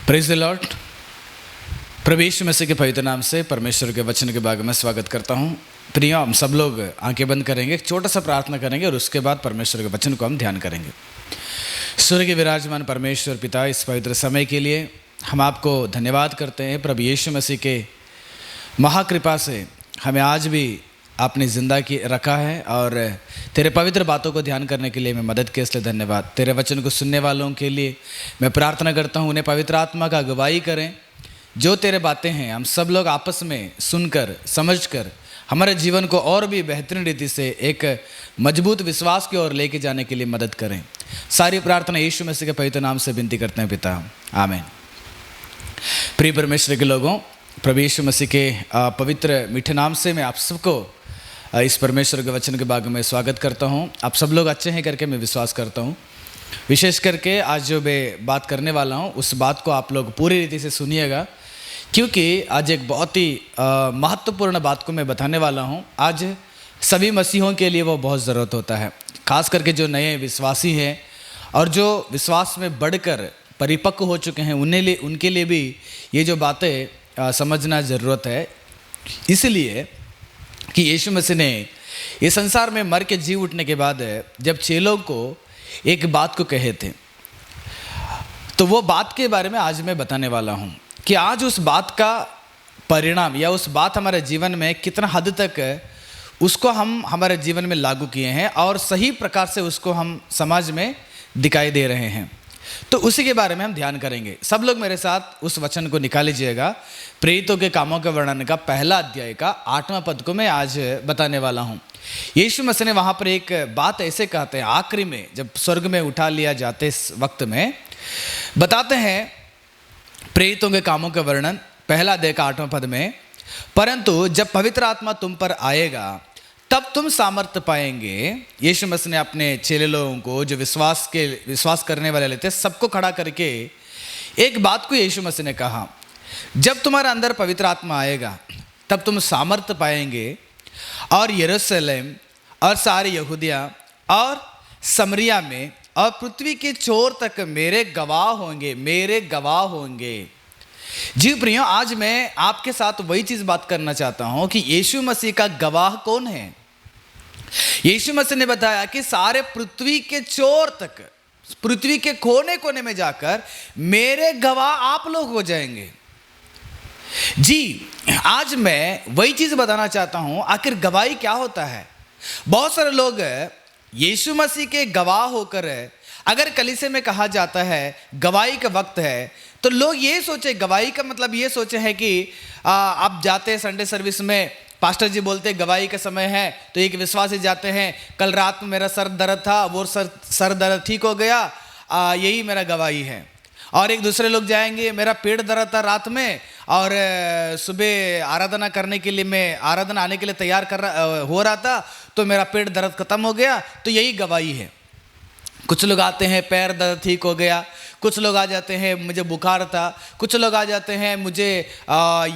Praise the lord. प्रभु यीशु मसीह के पवित्र नाम से परमेश्वर के वचन के भाग में स्वागत करता हूँ। प्रियो, हम सब लोग आंखें बंद करेंगे, एक छोटा सा प्रार्थना करेंगे और उसके बाद परमेश्वर के वचन को हम ध्यान करेंगे। स्वर्ग के विराजमान परमेश्वर पिता, इस पवित्र समय के लिए हम आपको धन्यवाद करते हैं। प्रभु यीशु मसीह के महाकृपा से हमें आज भी आपने ज़िंदा की रखा है और तेरे पवित्र बातों को ध्यान करने के लिए मैं मदद के इसलिए धन्यवाद। तेरे वचन को सुनने वालों के लिए मैं प्रार्थना करता हूँ, उन्हें पवित्र आत्मा का अगुवाई करें। जो तेरे बातें हैं हम सब लोग आपस में सुनकर समझकर हमारे जीवन को और भी बेहतरीन रीति से एक मजबूत विश्वास की ओर लेके जाने के लिए मदद करें। सारी प्रार्थना यीशु मसीह के पवित्र नाम से विनती करते हैं पिता, आमीन। प्रिय परमेश्वर के लोगों, प्रभु यीशु मसीह के पवित्र मीठे नाम से मैं आप सबको इस परमेश्वर के वचन के भाग में स्वागत करता हूँ। आप सब लोग अच्छे हैं करके मैं विश्वास करता हूँ। विशेष करके आज जो मैं बात करने वाला हूँ उस बात को आप लोग पूरी रीति से सुनिएगा, क्योंकि आज एक बहुत ही महत्वपूर्ण बात को मैं बताने वाला हूँ। आज सभी मसीहों के लिए वो बहुत ज़रूरत होता है, खास करके जो नए विश्वासी हैं और जो विश्वास में बढ़कर परिपक्व हो चुके हैं उनके लिए भी ये जो बातें समझना ज़रूरत है। इसलिए कि यीशु मसीह ने ये संसार में मर के जी उठने के बाद जब चेलों को एक बात को कहे थे, तो वो बात के बारे में आज मैं बताने वाला हूँ कि आज उस बात का परिणाम या उस बात हमारे जीवन में कितना हद तक उसको हम हमारे जीवन में लागू किए हैं और सही प्रकार से उसको हम समाज में दिखाई दे रहे हैं। तो उसी के बारे में हम ध्यान करेंगे। सब लोग मेरे साथ उस वचन को निकाल लीजिएगा। प्रेरितों के कामों के वर्णन का पहला अध्याय का 8वां पद को मैं आज बताने वाला हूँ। यीशु मसीह ने वहाँ पर एक बात ऐसे कहते हैं, आखिरी में जब स्वर्ग में उठा लिया जाते इस वक्त में बताते हैं प्रेरितों के कामों के वर्णन पहला अध्याय का 8वां पद में, परंतु जब पवित्र आत्मा तुम पर आएगा तब तुम सामर्थ्य पाएंगे। यीशु मसीह ने अपने चेले लोगों को जो विश्वास करने वाले थे सबको खड़ा करके एक बात को यीशु मसीह ने कहा, जब तुम्हारे अंदर पवित्र आत्मा आएगा तब तुम सामर्थ्य पाएंगे और यरूशलेम और सारे यहूदिया और समरिया में और पृथ्वी के छोर तक मेरे गवाह होंगे। जी प्रियो, आज मैं आपके साथ वही चीज बात करना चाहता हूं कि यीशु मसीह का गवाह कौन है। यीशु मसीह ने बताया कि सारे पृथ्वी के छोर तक, पृथ्वी के कोने कोने में जाकर मेरे गवाह आप लोग हो जाएंगे। जी, आज मैं वही चीज बताना चाहता हूं, आखिर गवाही क्या होता है। बहुत सारे लोग यीशु मसीह के गवाह होकर, अगर कलीसिया में कहा जाता है गवाही का वक्त है, तो लोग ये सोचे, गवाही का मतलब ये सोचे है कि आप जाते हैं संडे सर्विस में, पास्टर जी बोलते हैं गवाही का समय है, तो एक विश्वासी जाते हैं, कल रात में मेरा सर दर्द था, वो सर दर्द ठीक हो गया, यही मेरा गवाही है। और एक दूसरे लोग जाएंगे, मेरा पेट दर्द था रात में और सुबह आराधना करने के लिए, मैं आराधना आने के लिए तैयार हो रहा था, तो मेरा पेट दर्द खत्म हो गया, तो यही गवाही है। कुछ लोग आते हैं पैर दर्द ठीक हो गया, कुछ लोग आ जाते हैं मुझे बुखार था, कुछ लोग आ जाते हैं मुझे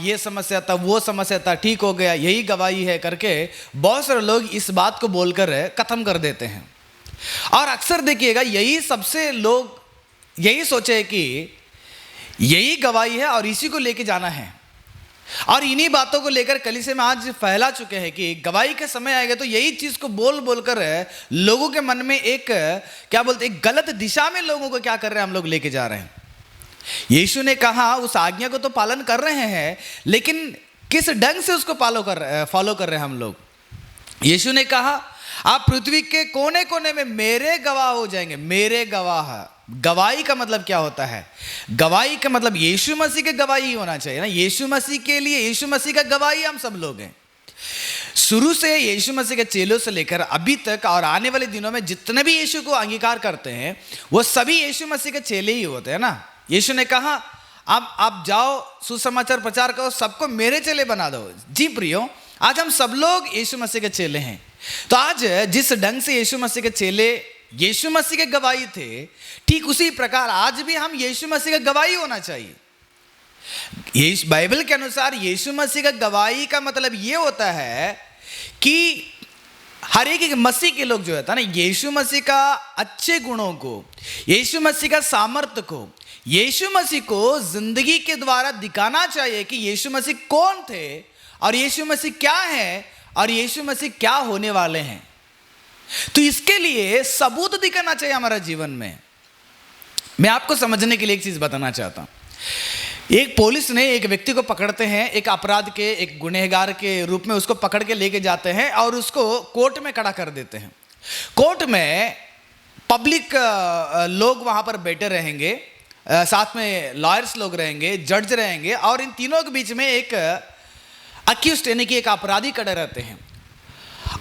ये समस्या था, वो समस्या था, ठीक हो गया, यही गवाही है करके बहुत सारे लोग इस बात को बोलकर ख़त्म कर देते हैं। और अक्सर देखिएगा यही सबसे लोग यही सोचे कि यही गवाही है और इसी को लेके जाना है, और इन्हीं बातों को लेकर कलीसिया में आज फैला चुके हैं कि गवाही का समय आएगा तो यही चीज को बोलकर लोगों के मन में एक क्या बोलते, एक गलत दिशा में लोगों को क्या कर रहे हैं, हम लोग लेके जा रहे हैं। यीशु ने कहा उस आज्ञा को तो पालन कर रहे हैं, लेकिन किस ढंग से उसको फॉलो कर रहे हैं हम लोग। यीशु ने कहा आप पृथ्वी के कोने कोने में मेरे गवाह हो जाएंगे। मेरे गवाह, गवाही का मतलब क्या होता है? गवाही का मतलब यीशु मसीह के गवाही होना चाहिए ना। यीशु मसीह के लिए, यीशु मसीह का गवाही हम सब लोग हैं। शुरू से यीशु मसीह के चेलों से लेकर अभी तक और आने वाले दिनों में जितने भी यीशु को अंगीकार करते हैं वो सभी यीशु मसीह के चेले ही होते हैं ना। यीशु ने कहा आप जाओ सुसमाचार प्रचार करो, सबको मेरे चेले बना दो। जी प्रियो, आज हम सब लोग यीशु मसीह के चेले हैं। तो आज जिस ढंग से यीशु मसीह के चेले यीशु मसीह के गवाही थे, ठीक उसी प्रकार आज भी हम यीशु मसीह का गवाही होना चाहिए। बाइबल के अनुसार यीशु मसीह का गवाही का मतलब ये होता है कि हर एक मसीह के लोग जो है ना, यीशु मसीह का अच्छे गुणों को, यीशु मसीह का सामर्थ्य को, यीशु मसीह को जिंदगी के द्वारा दिखाना चाहिए कि यीशु मसीह कौन थे और यीशु मसीह क्या है और यीशु मसीह क्या होने वाले हैं। तो इसके लिए सबूत दिखाना चाहिए हमारा जीवन में। मैं आपको समझने के लिए एक चीज बताना चाहता हूं। एक पुलिस ने एक व्यक्ति को पकड़ते हैं, एक अपराध के, एक गुनहगार के रूप में उसको पकड़ के लेके जाते हैं और उसको कोर्ट में खड़ा कर देते हैं। कोर्ट में पब्लिक लोग वहां पर बैठे रहेंगे, साथ में लॉयर्स लोग रहेंगे, जज रहेंगे और इन तीनों के बीच में एक अक्यूज्ड यानी कि एक अपराधी खड़े रहते हैं।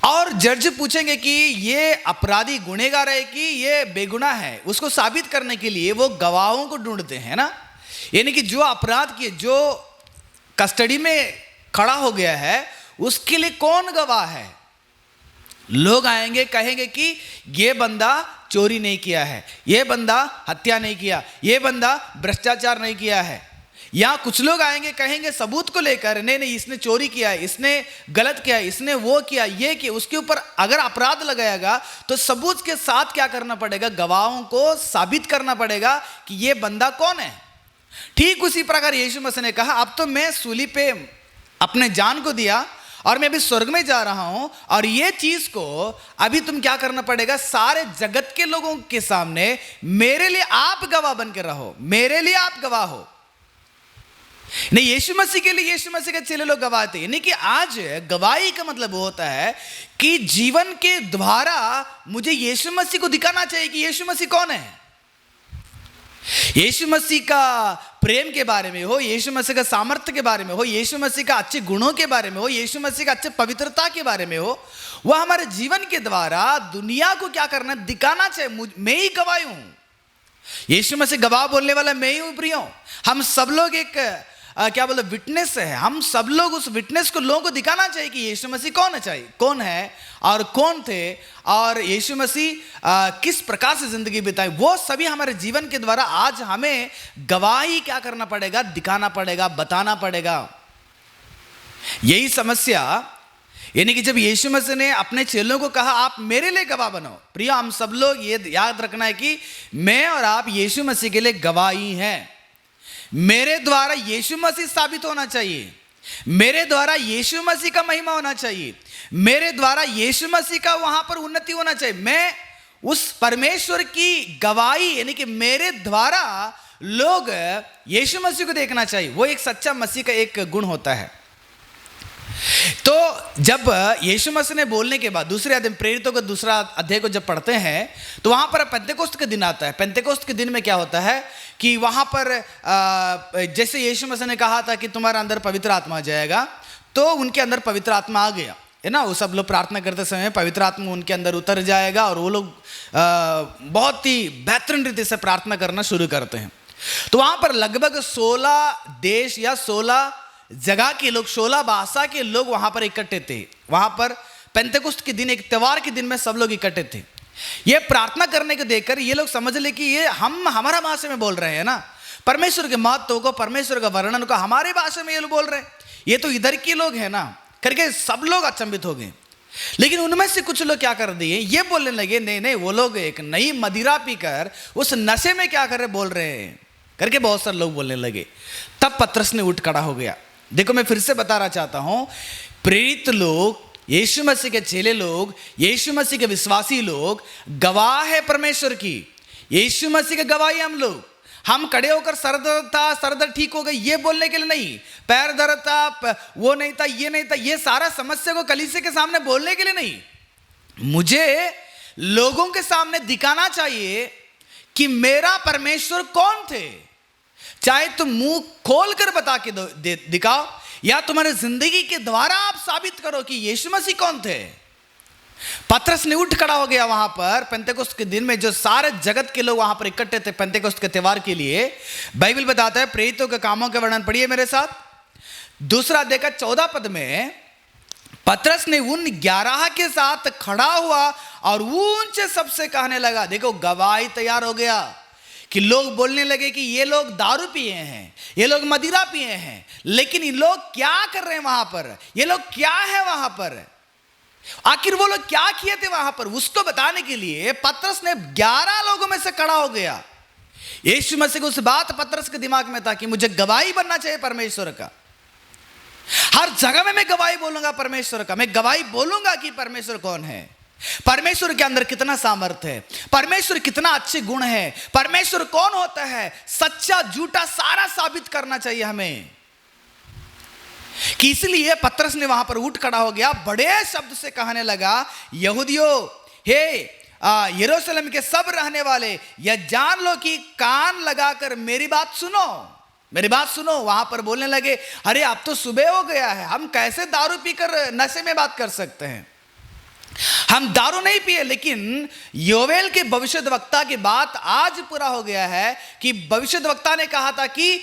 और जज पूछेंगे कि ये अपराधी गुनहगार है कि ये बेगुनाह है। उसको साबित करने के लिए वो गवाहों को ढूंढते हैं ना, यानी कि जो अपराध किए, जो कस्टडी में खड़ा हो गया है, उसके लिए कौन गवाह है। लोग आएंगे, कहेंगे कि ये बंदा चोरी नहीं किया है, ये बंदा हत्या नहीं किया, ये बंदा भ्रष्टाचार नहीं किया है। या कुछ लोग आएंगे, कहेंगे सबूत को लेकर, नहीं नहीं इसने चोरी किया है, इसने गलत किया है, इसने वो किया, ये किया। उसके ऊपर अगर अपराध लगाएगा तो सबूत के साथ क्या करना पड़ेगा, गवाहों को साबित करना पड़ेगा कि ये बंदा कौन है। ठीक उसी प्रकार यीशु मसीह ने कहा, अब तो मैं सूली पे अपने जान को दिया और मैं अभी स्वर्ग में जा रहा हूं, और ये चीज को अभी तुम क्या करना पड़ेगा, सारे जगत के लोगों के सामने मेरे लिए आप गवाह बन के रहो, मेरे लिए आप गवाह हो। नहीं, यीशु मसीह के लिए यीशु मसीह के चेले लोग गवाह थे। यानी कि आज गवाही का मतलब वो होता है कि जीवन के द्वारा मुझे यीशु मसीह को दिखाना चाहिए कि यीशु मसीह कौन है। यीशु मसीह का प्रेम के बारे में हो, यीशु मसीह का सामर्थ्य के बारे में हो, यीशु मसीह का अच्छे गुणों के बारे में हो, यीशु मसीह का अच्छे पवित्रता के बारे में हो, वह हमारे जीवन के द्वारा दुनिया को क्या करना, दिखाना चाहिए। मैं ही गवाही हूं, यीशु मसीह गवाह बोलने वाला मैं ही हूं। प्रियो, हम सब लोग एक क्या बोलते विटनेस है। हम सब लोग उस विटनेस को लोगों को दिखाना चाहिए कि यीशु मसीह कौन है और कौन थे, और यीशु मसीह किस प्रकार से जिंदगी बिताई, वो सभी हमारे जीवन के द्वारा आज हमें गवाही क्या करना पड़ेगा, दिखाना पड़ेगा, बताना पड़ेगा। यही समस्या, यानी कि जब यीशु मसीह ने अपने चेलों को कहा आप मेरे लिए गवाह बनो। प्रिय, हम सब लोग ये याद रखना है कि मैं और आप यीशु मसीह के लिए गवाही हैं। मेरे द्वारा यीशु मसीह साबित होना चाहिए, मेरे द्वारा यीशु मसीह का महिमा होना चाहिए, मेरे द्वारा यीशु मसीह का वहां पर उन्नति होना चाहिए। मैं उस परमेश्वर की गवाही, यानी कि मेरे द्वारा लोग यीशु मसीह को देखना चाहिए। वो एक सच्चा मसीह का एक गुण होता है। तो जब यीशु मसीह ने बोलने के बाद दूसरे अध्याय, प्रेरितों का दूसरा अध्याय को जब पढ़ते हैं तो वहां पर पेंतेकोस्त के दिन आता है। पेंतेकोस्त के दिन में क्या होता है कि वहां पर जैसे यीशु मसीह ने कहा था कि तुम्हारे अंदर पवित्र आत्मा आ जाएगा, तो उनके अंदर पवित्र आत्मा आ गया है ना। वो सब लोग प्रार्थना करते समय पवित्र आत्मा उनके अंदर उतर जाएगा और वो लोग बहुत ही बेहतरीन रीति से प्रार्थना करना शुरू करते हैं। तो वहां पर लगभग 16 देश या 16 जगह के लोग, 16 भाषा के लोग वहां पर इकट्ठे थे। वहां पर पेंतेकोस्त के दिन, एक त्योहार के दिन में सब लोग इकट्ठे थे। ये प्रार्थना करने को देखकर ये लोग समझ ले कि ये हम हमारा भाषा में बोल रहे हैं ना, परमेश्वर के महत्व को, परमेश्वर का वर्णन को हमारे भाषा में ये लोग बोल रहे हैं, ये तो इधर के लोग हैं ना करके सब लोग अचंभित हो गए। लेकिन उनमें से कुछ लोग क्या कर दिए, ये बोलने लगे नहीं नहीं, वो लोग एक नई मदिरा पीकर उस नशे में क्या कर रहे, बोल रहे हैं करके बहुत सारे लोग बोलने लगे। तब पतरस ने उठ खड़ा हो गया। देखो, मैं फिर से बताना चाहता हूं, प्रेरित लोग, यीशु मसीह के चेले लोग, यीशु मसीह के विश्वासी लोग गवाह है परमेश्वर की। यीशु मसीह के गवाही हम खड़े होकर सर दर्द था, सर दर्द ठीक हो गई ये बोलने के लिए नहीं, पैर दर्द था, वो नहीं था, ये नहीं था, ये सारा समस्या को कलीसिया के सामने बोलने के लिए नहीं। मुझे लोगों के सामने दिखाना चाहिए कि मेरा परमेश्वर कौन थे। चाहे तुम मुंह खोल कर बता के दिखाओ या तुम्हारे जिंदगी के द्वारा आप साबित करो कि यीशु मसीह कौन थे। पतरस ने उठ खड़ा हो गया वहां पर पेंतेकोस्त के दिन में, जो सारे जगत के लोग वहां पर इकट्ठे थे पेंतेकोस्त के त्योहार के लिए। बाइबल बताता है, प्रेरितों के कामों के वर्णन पढ़िए मेरे साथ, दूसरा अध्याय का 14 पद में, पतरस ने उन 11 के साथ खड़ा हुआ और ऊंचे सबसे कहने लगा। देखो, गवाही तैयार हो गया कि लोग बोलने लगे कि ये लोग दारू पिए हैं, ये लोग मदिरा पिए हैं, लेकिन ये लोग क्या कर रहे हैं वहां पर, ये लोग क्या है वहां पर। आखिर वो लोग क्या किए थे वहां पर, उसको बताने के लिए पतरस ने 11 लोगों में से खड़ा हो गया। यीशु मसीह को उस बात पतरस के दिमाग में था कि मुझे गवाही बनना चाहिए परमेश्वर का। हर जगह में मैं गवाही बोलूंगा परमेश्वर का, मैं गवाही बोलूंगा कि परमेश्वर कौन है, परमेश्वर के अंदर कितना सामर्थ्य है, परमेश्वर कितना अच्छे गुण है, परमेश्वर कौन होता है, सच्चा झूठा सारा साबित करना चाहिए हमें। कि इसलिए पतरस ने वहां पर उठ खड़ा हो गया, बड़े शब्द से कहने लगा, यहूदियों, हे यरूशलेम के सब रहने वाले, यह जान लो कि कान लगाकर मेरी बात सुनो, मेरी बात सुनो। वहां पर बोलने लगे, अरे अब तो सुबह हो गया है, हम कैसे दारू पीकर नशे में बात कर सकते हैं, हम दारू नहीं पिए। लेकिन योवेल के भविष्यद्वक्ता की बात आज पूरा हो गया है कि भविष्यद्वक्ता ने कहा था कि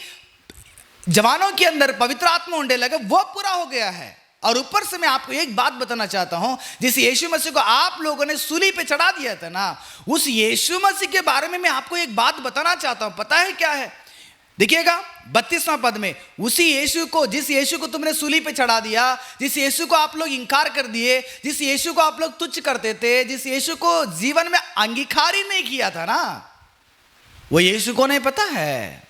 जवानों के अंदर पवित्र आत्मा उंडे लगे, वो पूरा हो गया है। और ऊपर से मैं आपको एक बात बताना चाहता हूं, जिस यीशु मसीह को आप लोगों ने सूली पे चढ़ा दिया था ना, उस यीशु मसीह के बारे में मैं आपको एक बात बताना चाहता हूं। पता है क्या है? देखिएगा 32वां पद में, उसी यीशु को, जिस यीशु को तुमने सूली पे चढ़ा दिया, जिस यीशु को आप लोग इंकार कर दिए, जिस यीशु को आप लोग तुच्छ करते थे, जिस यीशु को जीवन में अंगीकार ही नहीं किया था ना, वो यीशु को नहीं पता है।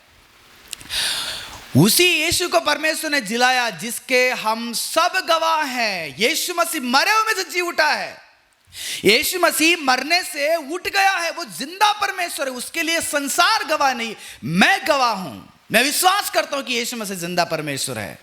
उसी यीशु को परमेश्वर ने जिलाया जिसके हम सब गवाह हैं। यीशु मसीह मरे हुए में से जी उठा है। यीशु मसीह मरने से उठ गया है, वो जिंदा परमेश्वर है। उसके लिए संसार गवाह नहीं, मैं गवाह हूं। मैं विश्वास करता हूं कि यीशु मसीह जिंदा परमेश्वर है।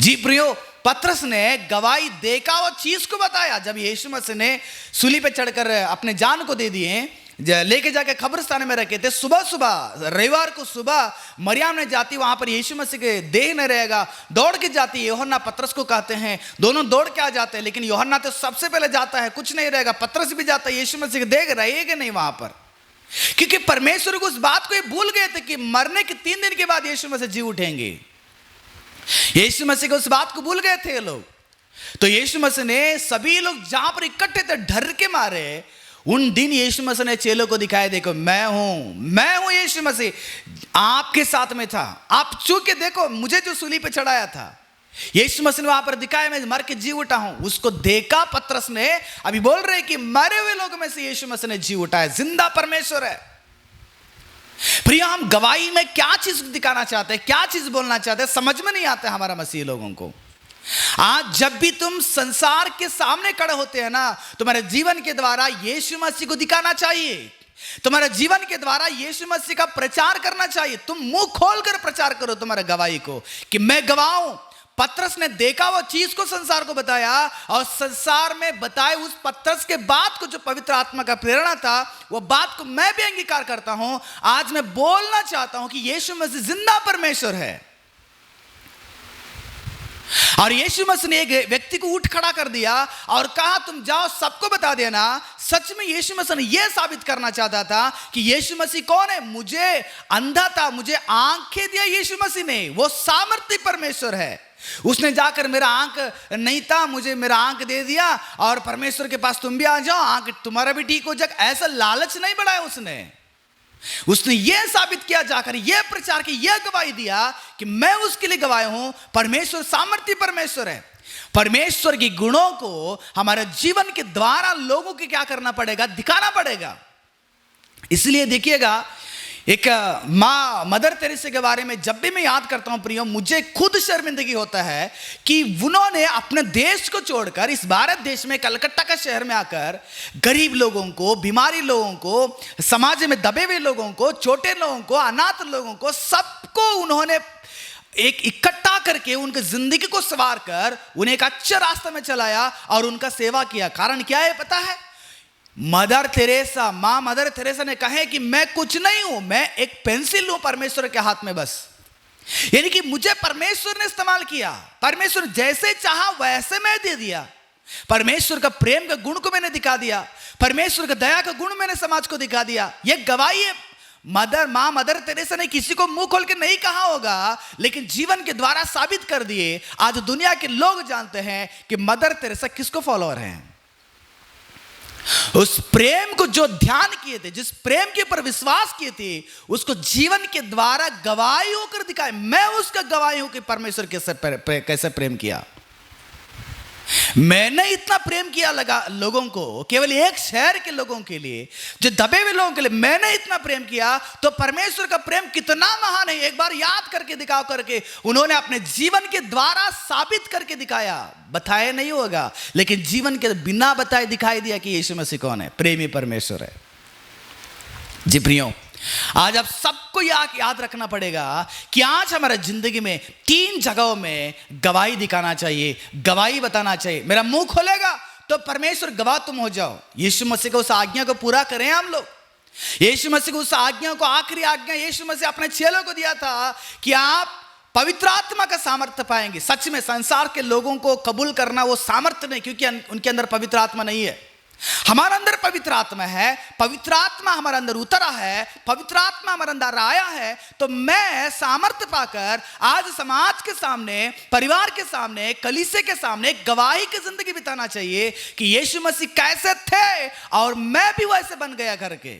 जी प्रियो, पतरस ने गवाही देका वो चीज को बताया। जब यीशु मसीह ने सूली पे चढ़कर अपने जान को दे दिए, लेके जाके कब्रिस्तान में रखे थे, सुबह सुबह रविवार को सुबह मरियम ने जाती, वहां पर यीशु मसीह के देह न रहेगा, दौड़ के जाती है। यूहन्ना पतरस को कहते हैं, दोनों दौड़ के आ जाते हैं, लेकिन यूहन्ना तो सबसे पहले जाता है, कुछ नहीं रहेगा। पतरस भी जाता है, यीशु मसीह के देह रहेगा नहीं वहां पर, क्योंकि परमेश्वर को उस बात को भूल गए थे कि मरने के 3 दिन के बाद यीशु मसीह जी उठेंगे। यीशु मसीह को उस बात को भूल गए थे ये लोग। तो यीशु मसीह ने सभी लोग जहां पर इकट्ठे थे, डर के मारे, उन दिन यीशु मसीह ने चेलों को दिखाया, देखो मैं हूं यीशु मसीह आपके साथ में था, आप छू के देखो मुझे जो सूली पे चढ़ाया था। यीशु मसीह ने वहां पर दिखाया, मैं मर के जी उठा हूं। उसको देखा पतरस ने। अभी बोल रहे कि मरे हुए लोगों में से यीशु मसीह ने जी उठा है, जिंदा परमेश्वर है। प्रिय, हम गवाही में क्या चीज दिखाना चाहते हैं, क्या चीज बोलना चाहते हैं, समझ में नहीं आता हमारा मसीह लोगों को। आज जब भी तुम संसार के सामने खड़े होते हैं ना, तुम्हारे जीवन के द्वारा यीशु मसीह को दिखाना चाहिए, तुम्हारे जीवन के द्वारा यीशु मसीह का प्रचार करना चाहिए। तुम मुंह खोलकर प्रचार करो तुम्हारे गवाही को कि मैं गवाह हूं। पतरस ने देखा वो चीज को संसार को बताया, और संसार में बताए उस पतरस के बात को, जो पवित्र आत्मा का प्रेरणा था, वो बात को मैं भी अंगीकार करता हूं। आज मैं बोलना चाहता हूं कि यीशु मसीह जिंदा परमेश्वर है। और यीशु मसीह ने एक व्यक्ति को उठ खड़ा कर दिया और कहा, तुम जाओ सबको बता देना। सच में यीशु मसीह ने यह साबित करना चाहता था कि यीशु मसीह कौन है। मुझे अंधा था, मुझे आंखें दिया यीशु मसीह ने, वो सामर्थ्य परमेश्वर है। उसने जाकर मेरा आंख नहीं था, मुझे मेरा आंख दे दिया, और परमेश्वर के पास तुम भी आ जाओ, आंख तुम्हारा भी ठीक हो जाए, ऐसा लालच नहीं बढ़ाया उसने यह साबित किया, जाकर यह प्रचार की, यह गवाही दिया कि मैं उसके लिए गवाह हूं। परमेश्वर सामर्थ्य परमेश्वर है। परमेश्वर के गुणों को हमारे जीवन के द्वारा लोगों को क्या करना पड़ेगा, दिखाना पड़ेगा। इसलिए देखिएगा, एक माँ मदर तेरेसा के बारे में जब भी मैं याद करता हूं प्रियो, मुझे खुद शर्मिंदगी होता है कि उन्होंने अपने देश को छोड़कर इस भारत देश में कलकत्ता का शहर में आकर गरीब लोगों को, बीमारी लोगों को, समाज में दबे हुए लोगों को, छोटे लोगों को, अनाथ लोगों को, सबको उन्होंने एक इकट्ठा करके उनकी जिंदगी को संवार कर उन्हें एक अच्छे रास्ते में चलाया और उनका सेवा किया। कारण क्या है पता है? मदर तेरेसा, मां मदर तेरेसा ने कहे कि मैं कुछ नहीं हूं, मैं एक पेंसिल हूं परमेश्वर के हाथ में बस। यानी कि मुझे परमेश्वर ने इस्तेमाल किया, परमेश्वर जैसे चाहा वैसे मैं दे दिया। परमेश्वर का प्रेम का गुण को मैंने दिखा दिया, परमेश्वर का दया का गुण मैंने समाज को दिखा दिया। यह गवाही है। मां मदर तेरेसा ने किसी को मुंह खोल के नहीं कहा होगा, लेकिन जीवन के द्वारा साबित कर दिए। आज दुनिया के लोग जानते हैं कि मदर तेरेसा किसको फॉलोअर हैं। उस प्रेम को जो ध्यान किए थे, जिस प्रेम के ऊपर विश्वास किए थे, उसको जीवन के द्वारा गवाही होकर दिखाए। मैं उसका गवाही हूं कि परमेश्वर कैसे प्रेम किया। मैंने इतना प्रेम किया लगा लोगों को, केवल एक शहर के लोगों के लिए, जो दबे हुए लोगों के लिए मैंने इतना प्रेम किया, तो परमेश्वर का प्रेम कितना महान है एक बार याद करके दिखाओ करके उन्होंने अपने जीवन के द्वारा साबित करके दिखाया। बताया नहीं होगा, लेकिन जीवन के बिना बताए दिखाई दिया कि यीशु मसीह कौन है, प्रेमी परमेश्वर है। जी प्रियो, आज आप सबको याद रखना पड़ेगा कि आज हमारे जिंदगी में 3 जगहों में गवाही दिखाना चाहिए, गवाही बताना चाहिए। मेरा मुंह खोलेगा तो परमेश्वर गवाह तुम हो जाओ। यीशु मसीह को उस आज्ञा को पूरा करें हम लोग। यीशु मसीह को उस आज्ञा को, आखिरी आज्ञा यीशु मसीह अपने चेलों को दिया था कि आप पवित्र आत्मा का सामर्थ्य पाएंगे। सच में संसार के लोगों को कबूल करना वो सामर्थ्य नहीं, क्योंकि उनके अंदर पवित्र आत्मा नहीं है। हमारे अंदर पवित्र आत्मा है, पवित्र आत्मा हमारे अंदर उतरा है, पवित्र आत्मा हमारे अंदर आया है। तो मैं सामर्थ्य पाकर आज समाज के सामने, परिवार के सामने, कलीसिया के सामने गवाही की जिंदगी बिताना चाहिए कि यीशु मसीह कैसे थे और मैं भी वैसे बन गया करके।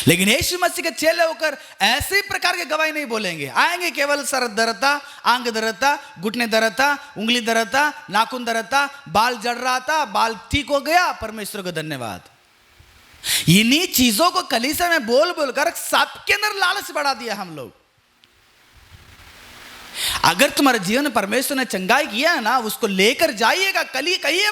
लेकिन यीशु मसीह के चेले होकर ऐसे प्रकार के गवाही नहीं बोलेंगे। आएंगे केवल सर दर्दता, आंग दर्दता, घुटने दर्दता, उंगली दर्दता, नाखून दर्दता, बाल जड़ रहा था, बाल ठीक हो गया, परमेश्वर को धन्यवाद। इन्हीं चीजों को कलीसिया में बोल बोलकर सबके अंदर लालच बढ़ा दिया हम लोग। अगर तुम्हारे जीवन में परमेश्वर ने चंगाई किया है ना, उसको लेकर जाइएगा, कहिए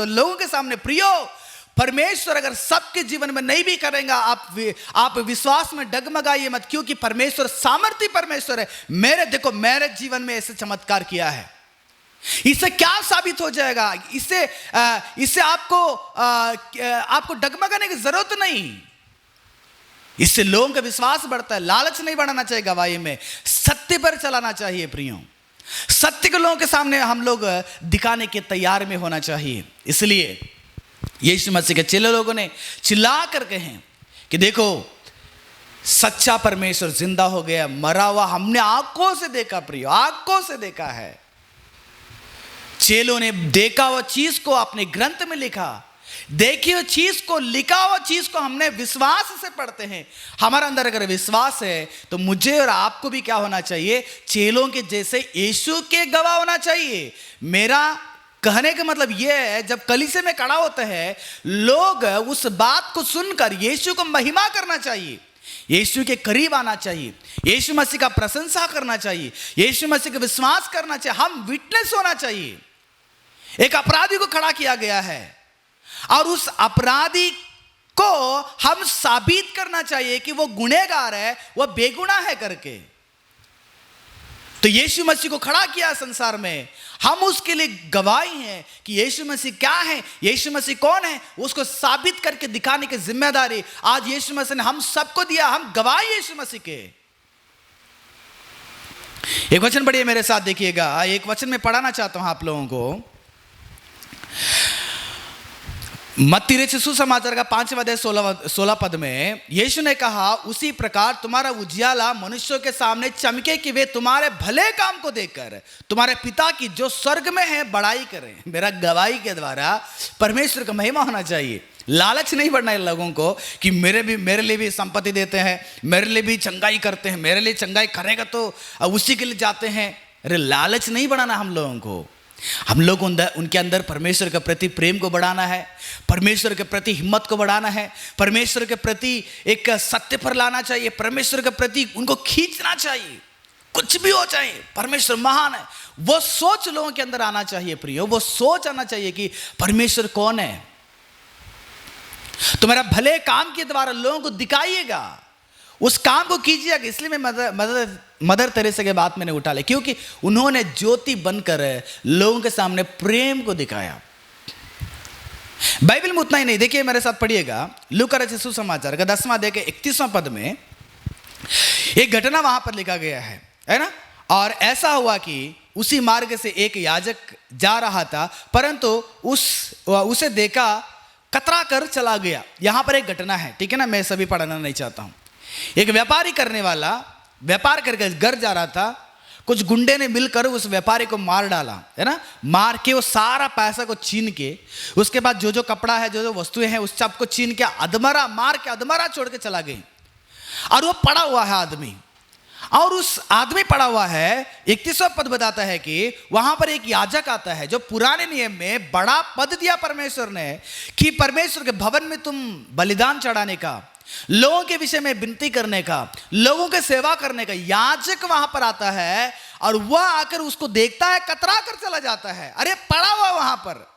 लोगों के सामने, प्रियो परमेश्वर अगर सबके जीवन में नहीं भी करेगा, आप विश्वास में डगमगाइए मत, क्योंकि परमेश्वर सामर्थ्य परमेश्वर है। मेरे जीवन में ऐसे चमत्कार किया है। इससे क्या साबित हो जाएगा? इससे आपको डगमगाने की जरूरत नहीं। इससे लोगों का विश्वास बढ़ता है। लालच नहीं बढ़ाना चाहिए गवाही में, सत्य पर चलाना चाहिए प्रियो। सत्य को लोगों के सामने हम लोग दिखाने के तैयार में होना चाहिए। इसलिए यीशु मसीह के चेले लोगों ने चिल्ला कर कहे कि देखो सच्चा परमेश्वर जिंदा हो गया, मरा हुआ हमने आंखों से देखा प्रियो, आंखों से देखा है। चेलों ने देखा हुआ चीज को अपने ग्रंथ में लिखा, देखी हुई चीज को, लिखा हुआ चीज को हमने विश्वास से पढ़ते हैं। हमारे अंदर अगर विश्वास है तो मुझे और आपको भी क्या होना चाहिए? चेलों के जैसे यीशु के गवाह होना चाहिए। मेरा कहने का मतलब यह है, जब कलीसिया में खड़ा होते हैं लोग उस बात को सुनकर यीशु को महिमा करना चाहिए, यीशु के करीब आना चाहिए, यीशु मसीह का प्रशंसा करना चाहिए, यीशु मसीह का विश्वास करना चाहिए, हम विटनेस होना चाहिए। एक अपराधी को खड़ा किया गया है और उस अपराधी को हम साबित करना चाहिए कि वो गुनहगार है, वो बेगुनाह है करके। तो यीशु मसीह को खड़ा किया संसार में, हम उसके लिए गवाही हैं कि यीशु मसीह क्या है, यीशु मसीह कौन है, उसको साबित करके दिखाने की जिम्मेदारी आज यीशु मसीह ने हम सबको दिया। हम गवाही यीशु मसीह के। एक वचन पढ़िए मेरे साथ, देखिएगा। एक वचन में पढ़ाना चाहता हूं आप लोगों को। मत्ती रचित सुसमाचार का 5वां अध्याय 16 पद में यीशु ने कहा, उसी प्रकार तुम्हारा उजियाला मनुष्यों के सामने चमके कि वे तुम्हारे भले काम को देखकर तुम्हारे पिता की जो स्वर्ग में है बड़ाई करें। मेरा गवाही के द्वारा परमेश्वर का महिमा होना चाहिए। लालच नहीं बढ़ना है लोगों को कि मेरे लिए भी संपत्ति देते हैं, मेरे लिए भी चंगाई करते हैं, मेरे लिए चंगाई करेगा तो उसी के लिए जाते हैं। अरे लालच नहीं बढ़ाना हम लोगों को। हम लोग उनके अंदर परमेश्वर के प्रति प्रेम को बढ़ाना है, परमेश्वर के प्रति हिम्मत को बढ़ाना है, परमेश्वर के प्रति एक सत्य पर लाना चाहिए, परमेश्वर के प्रति उनको खींचना चाहिए। कुछ भी हो जाए परमेश्वर महान है, वो सोच लोगों के अंदर आना चाहिए प्रियो। वो सोच आना चाहिए कि परमेश्वर कौन है। तुम्हारा भले काम के द्वारा लोगों को दिखाइएगा, उस काम को कीजिएगा। इसलिए मैं मदर तेरेसा के बात मैंने उठा ली, क्योंकि उन्होंने ज्योति बनकर लोगों के सामने प्रेम को दिखाया। बाइबल में उतना ही नहीं, देखिए मेरे साथ पढ़िएगा। लूका रचित सुसमाचार का 10वां अध्याय के 31वां पद में एक घटना वहां पर लिखा गया है ना। और ऐसा हुआ कि उसी मार्ग से एक याजक जा रहा था, परंतु उसे देखा कतरा कर चला गया। यहां पर एक घटना है, ठीक है ना, मैं सभी पढ़ाना नहीं चाहता हूं। एक व्यापारी करने वाला व्यापार करके घर जा रहा था, कुछ गुंडे ने मिलकर उस व्यापारी को मार डाला, है ना। मार के वो सारा पैसा को छीन के, उसके बाद जो जो कपड़ा है, जो जो वस्तुएं हैं, उस सब को छीन के मार के अधमरा छोड़ के चला गई। और वो पड़ा हुआ है आदमी। और उस आदमी पड़ा हुआ है, 31वां पद बताता है कि वहां पर एक याजक आता है जो पुराने नियम में बड़ा पद दिया परमेश्वर ने कि परमेश्वर के भवन में तुम बलिदान चढ़ाने का, लोगों के विषय में विनती करने का, लोगों के सेवा करने का। याजक वहां पर आता है और वह आकर उसको देखता है, कतरा कर चला जाता है। अरे पड़ा हुआ वहां पर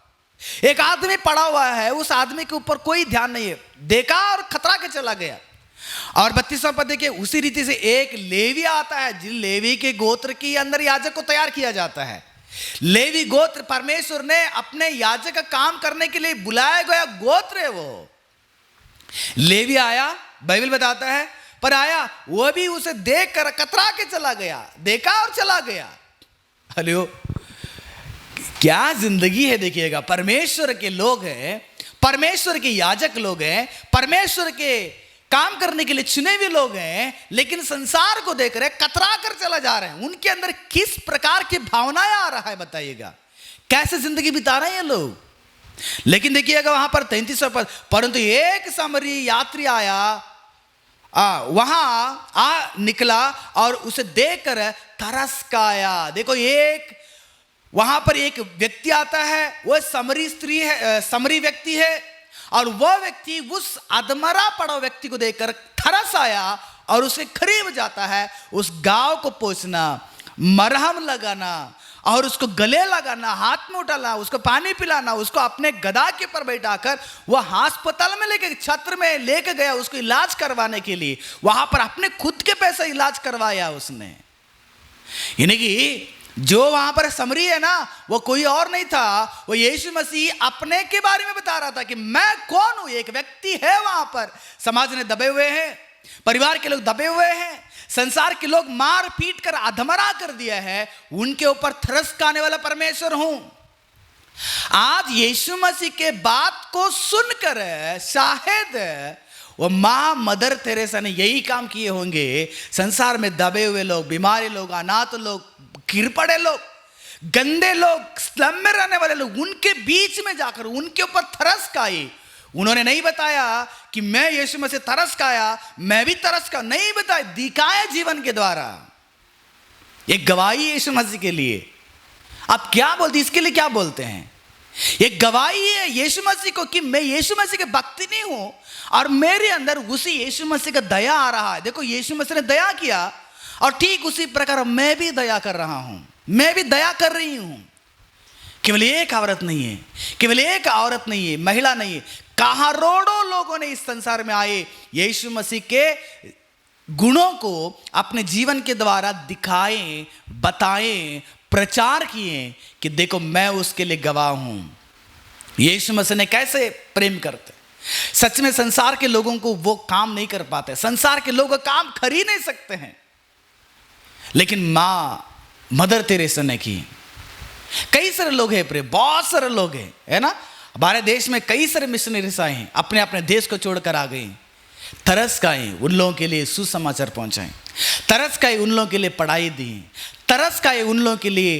एक आदमी पड़ा हुआ है, उस आदमी के ऊपर कोई ध्यान नहीं है, देखा और खतरा के चला गया। और 32वां पद देखिए, उसी रीति से एक लेवी आता है, जिन लेवी के गोत्र के अंदर याजक को तैयार किया जाता है। लेवी गोत्र परमेश्वर ने अपने याजक का काम करने के लिए बुलाया गया गोत्र है। वो लेवी आया, बाइबल बताता है, पर आया वो भी उसे देख कर कतरा के चला गया, देखा और चला गया। हेलो, क्या जिंदगी है देखिएगा। परमेश्वर के लोग हैं, परमेश्वर के याजक लोग हैं, परमेश्वर के काम करने के लिए चुने हुए लोग हैं, लेकिन संसार को देख रहे, कतरा कर चला जा रहे हैं। उनके अंदर किस प्रकार की भावनाएं आ रहा है बताइएगा, कैसे जिंदगी बिता रहे हैं लोग। लेकिन देखिएगा वहां पर 33वां पद, परंतु एक सामरी यात्री आया, वहां आ निकला और उसे देखकर तरस खाया। देखो, एक वहां पर एक व्यक्ति आता है, वह समरी स्त्री है, समरी व्यक्ति है, और वह व्यक्ति उस अधमरा पड़ा व्यक्ति को देखकर तरस आया और उसे करीब जाता है। उस गांव को पोंछना, मरहम लगाना और उसको गले लगाना, हाथ में उठाना, उसको पानी पिलाना, उसको अपने गधा के ऊपर बैठाकर वह अस्पताल में लेके, छत्र में लेके गया उसको इलाज करवाने के लिए। वहां पर अपने खुद के पैसे इलाज करवाया उसने। यानी कि जो वहां पर समरी है ना, वो कोई और नहीं था, वो यीशु मसीह अपने के बारे में बता रहा था कि मैं कौन हूं। एक व्यक्ति है वहां पर, समाज ने दबे हुए हैं, परिवार के लोग दबे हुए हैं, संसार के लोग मार पीट कर अधमरा कर दिया है, उनके ऊपर तरस खाने वाला परमेश्वर हूं। आज यीशु मसीह के बात को सुनकर शायद वो मां मदर तेरेसा ने यही काम किए होंगे। संसार में दबे हुए लोग, बीमारी लोग, अनाथ लोग, गिर पड़े लोग, गंदे लोग, स्लम में रहने वाले लोग, उनके बीच में जाकर उनके ऊपर तरस खाई। उन्होंने नहीं बताया कि मैं यीशु मसीह तरस खाया, मैं भी तरस खा, नहीं बताया, दिखाया जीवन के द्वारा। एक गवाही यीशु मसीह के लिए। आप क्या बोलते, इसके लिए क्या बोलते हैं? एक गवाही है यीशु मसीह को कि मैं यीशु मसीह के भक्ति नहीं हूं और मेरे अंदर उसी यीशु मसीह का दया आ रहा है। देखो, यीशु मसीह ने दया किया और ठीक उसी प्रकार मैं भी दया कर रहा हूं, मैं भी दया कर रही हूं। केवल एक औरत नहीं है, केवल एक औरत नहीं है, महिला नहीं है, करोड़ों लोगों ने इस संसार में आए यीशु मसीह के गुणों को अपने जीवन के द्वारा दिखाएं, बताएं, प्रचार किए कि देखो मैं उसके लिए गवाह हूं। यीशु मसीह ने कैसे प्रेम करते। सच में संसार के लोगों को वो काम नहीं कर पाते, संसार के लोग काम कर ही नहीं सकते हैं, लेकिन मां मदर तेरेसा ने की। कई सारे लोग हैं प्रिय, बहुत सारे लोग हैं, है ना। हमारे देश में कई सारे मिशनरीज आए हैं, अपने अपने देश को छोड़कर आ गए, तरस खाए उन लोगों के लिए सुसमाचार पहुंचाएं, तरस खाए उन लोगों के लिए पढ़ाई दी, तरस खाए उन लोगों के लिए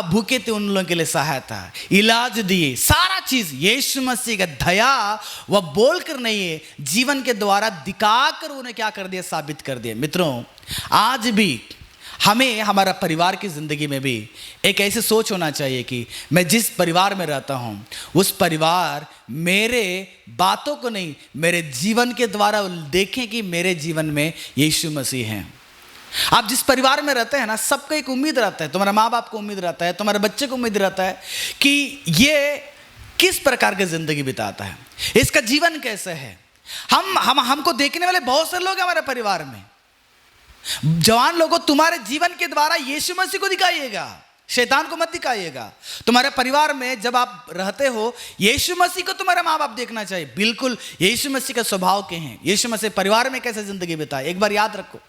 भूखे थे उन लोगों के लिए सहायता, इलाज दिए, सारा चीज यीशु मसीह का दया वह बोलकर नहीं है, जीवन के द्वारा दिखाकर उन्हें क्या कर दिया, साबित कर दिया। मित्रों, आज भी हमें हमारा परिवार की ज़िंदगी में भी एक ऐसी सोच होना चाहिए कि मैं जिस परिवार में रहता हूँ उस परिवार मेरे बातों को नहीं, मेरे जीवन के द्वारा देखें कि मेरे जीवन में यीशु मसीह हैं। आप जिस परिवार में रहते हैं ना, सबको एक उम्मीद रहता है, तुम्हारा माँ बाप को उम्मीद रहता है, तुम्हारे बच्चे को उम्मीद रहता है कि ये किस प्रकार की ज़िंदगी बिताता है, इसका जीवन कैसे है। हमको देखने वाले बहुत सारे लोग हैं हमारे परिवार में। जवान लोगों, तुम्हारे जीवन के द्वारा यीशु मसीह को दिखाइएगा, शैतान को मत दिखाइएगा। तुम्हारे परिवार में जब आप रहते हो, यीशु मसीह को तुम्हारे माँ बाप देखना चाहिए। बिल्कुल यीशु मसीह का स्वभाव के हैं, यीशु मसीह परिवार में कैसे जिंदगी बिताए। एक बार याद रखो,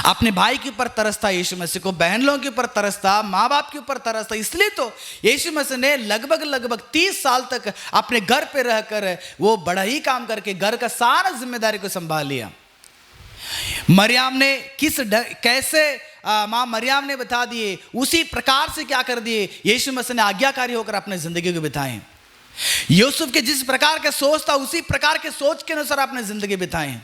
अपने भाई के ऊपर तरसता यीशु मसीह को, बहन लोगों के ऊपर तरसता, माँ बाप के ऊपर तरसता। इसलिए तो यीशु मसीह ने लगभग 30 साल तक अपने घर पे रहकर वो बड़ा ही काम करके घर का सारा जिम्मेदारी को संभाल लिया। मरियम ने कैसे माँ मरियम ने बता दिए, उसी प्रकार से क्या कर दिए, यीशु मसीह ने आज्ञाकारी होकर अपने जिंदगी को बिताए। यूसुफ के जिस प्रकार का सोच था उसी प्रकार के सोच के अनुसार अपने जिंदगी बिताए।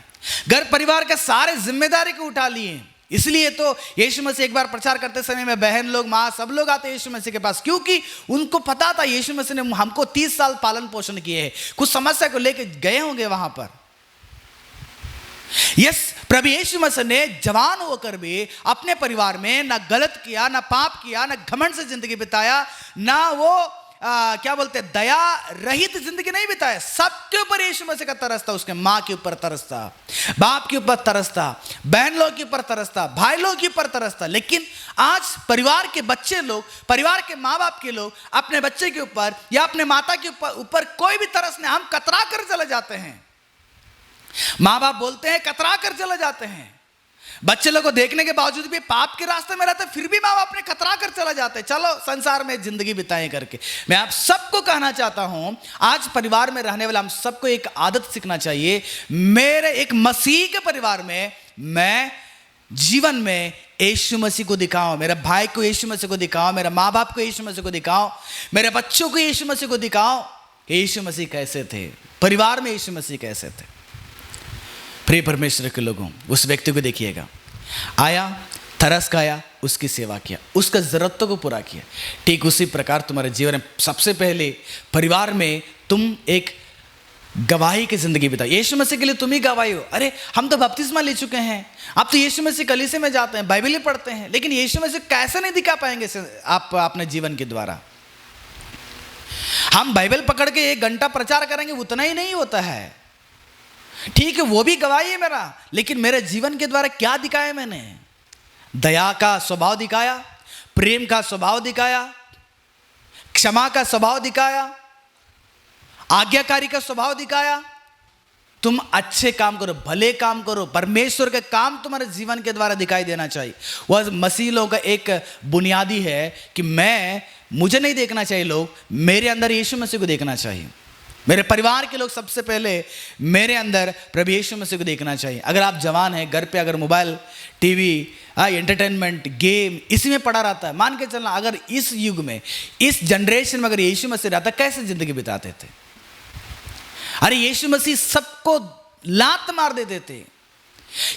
घर परिवार के सारे जिम्मेदारी को उठा लिए। इसलिए तो यीशु मसीह एक बार प्रचार करते समय में बहन लोग, माँ, सब लोग आते यीशु मसीह के पास, क्योंकि उनको पता था यीशु मसीह ने हमको 30 साल पालन पोषण किए हैं। कुछ समस्या को लेकर गए होंगे वहां पर। यस, प्रभु यीशु मसीह ने जवान होकर भी अपने परिवार में ना गलत किया, ना पाप किया, ना घमंड से जिंदगी बिताया, ना वो क्या बोलते हैं, दया रहित जिंदगी नहीं बिताया। सबके ऊपर यीशु मसीह का तरस था। उसके माँ के ऊपर तरस था, बाप के ऊपर तरस था, बहन लोग के ऊपर तरस था, भाई लोग के ऊपर तरस था। लेकिन आज परिवार के बच्चे लोग, परिवार के माँ बाप के लोग अपने बच्चे के ऊपर या अपने माता के ऊपर कोई भी तरस नहीं, हम कतरा कर चले जाते हैं। माँ बाप बोलते हैं, कतरा कर चले जाते हैं। बच्चे लोग को देखने के बावजूद भी पाप के रास्ते में रहते, फिर भी माँ बाप ने कतरा कर चला जाते हैं, चलो संसार में जिंदगी बिताएं करके। मैं आप सबको कहना चाहता हूं, आज परिवार में रहने वाले हम सबको एक आदत सीखना चाहिए। मेरे एक मसीह के परिवार में मैं जीवन में यीशु मसीह को दिखाऊं, मेरे भाई को यीशु मसीह को दिखाऊं, मेरे माँ बाप को यीशु मसीह को दिखाऊं, मेरे बच्चों को यीशु मसीह को दिखाऊं कि यीशु मसीह कैसे थे, परिवार में यीशु मसीह कैसे थे। प्रिय परमेश्वर के लोगों, उस व्यक्ति को देखिएगा, आया, तरस खाया, उसकी सेवा किया, उसका जरूरतों को पूरा किया। ठीक उसी प्रकार तुम्हारे जीवन में सबसे पहले परिवार में तुम एक गवाही की जिंदगी बिताओ। यीशु मसीह के लिए तुम ही गवाही हो। अरे हम तो बपतिस्मा ले चुके हैं, अब तो यीशु मसीह कलीसिया में जाते हैं, बाइबल पढ़ते हैं, लेकिन यीशु मसीह कैसे नहीं दिखा पाएंगे आप अपने जीवन के द्वारा। हम बाइबल पकड़ के 1 घंटा प्रचार करेंगे, उतना ही नहीं होता है। ठीक है, वो भी गवाही है मेरा, लेकिन मेरे जीवन के द्वारा क्या दिखाया मैंने? दया का स्वभाव दिखाया, प्रेम का स्वभाव दिखाया, क्षमा का स्वभाव दिखाया, आज्ञाकारी का स्वभाव दिखाया। तुम अच्छे काम करो, भले काम करो, परमेश्वर के काम तुम्हारे जीवन के द्वारा दिखाई देना चाहिए। वह मसीह लोगों का एक बुनियादी है कि मुझे नहीं देखना चाहिए लोग, मेरे अंदर यीशु मसीह को देखना चाहिए। मेरे परिवार के लोग सबसे पहले मेरे अंदर प्रभु यीशु मसीह को देखना चाहिए। अगर आप जवान हैं, घर पे अगर मोबाइल, टीवी, एंटरटेनमेंट, गेम इसी में पड़ा रहता है, मान के चलना अगर इस युग में, इस जनरेशन में अगर यीशु मसीह रहता, कैसे जिंदगी बिताते थे? अरे यीशु मसीह सबको लात मार देते थे,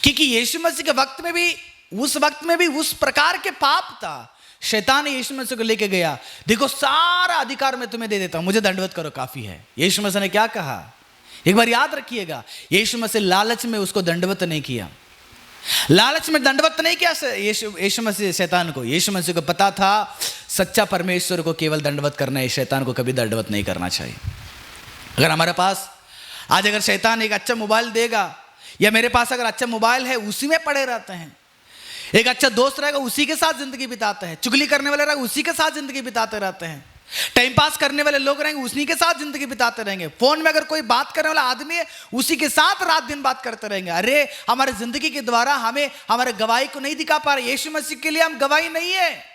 क्योंकि यीशु मसीह के वक्त में भी, उस वक्त में भी उस प्रकार के पाप था। शैतान यीशु मसीह को लेके गया, देखो सारा अधिकार मैं तुम्हें दे देता हूं, मुझे दंडवत करो, काफी है। यीशु मसीह ने क्या कहा? एक बार याद रखिएगा, यीशु मसीह लालच में उसको दंडवत नहीं किया, लालच में दंडवत नहीं किया यीशु मसीह शैतान को। यीशु मसीह को पता था सच्चा परमेश्वर को केवल दंडवत करना है, शैतान को कभी दंडवत नहीं करना चाहिए। अगर हमारे पास आज अगर शैतान एक अच्छा मोबाइल देगा, या मेरे पास अगर अच्छा मोबाइल है, उसी में पड़े रहते हैं, एक अच्छा दोस्त रहेगा, उसी के साथ जिंदगी बिताते हैं, चुगली करने वाले रहेगा, उसी के साथ जिंदगी बिताते रहते हैं, टाइम पास करने वाले लोग रहेंगे, उसी के साथ जिंदगी बिताते रहेंगे, फोन में अगर कोई बात करने वाला आदमी है, उसी के साथ रात दिन बात करते रहेंगे। अरे हमारे जिंदगी के द्वारा हमें हमारे गवाही को नहीं दिखा पा रहे। यीशु मसीह के लिए हम गवाही नहीं है।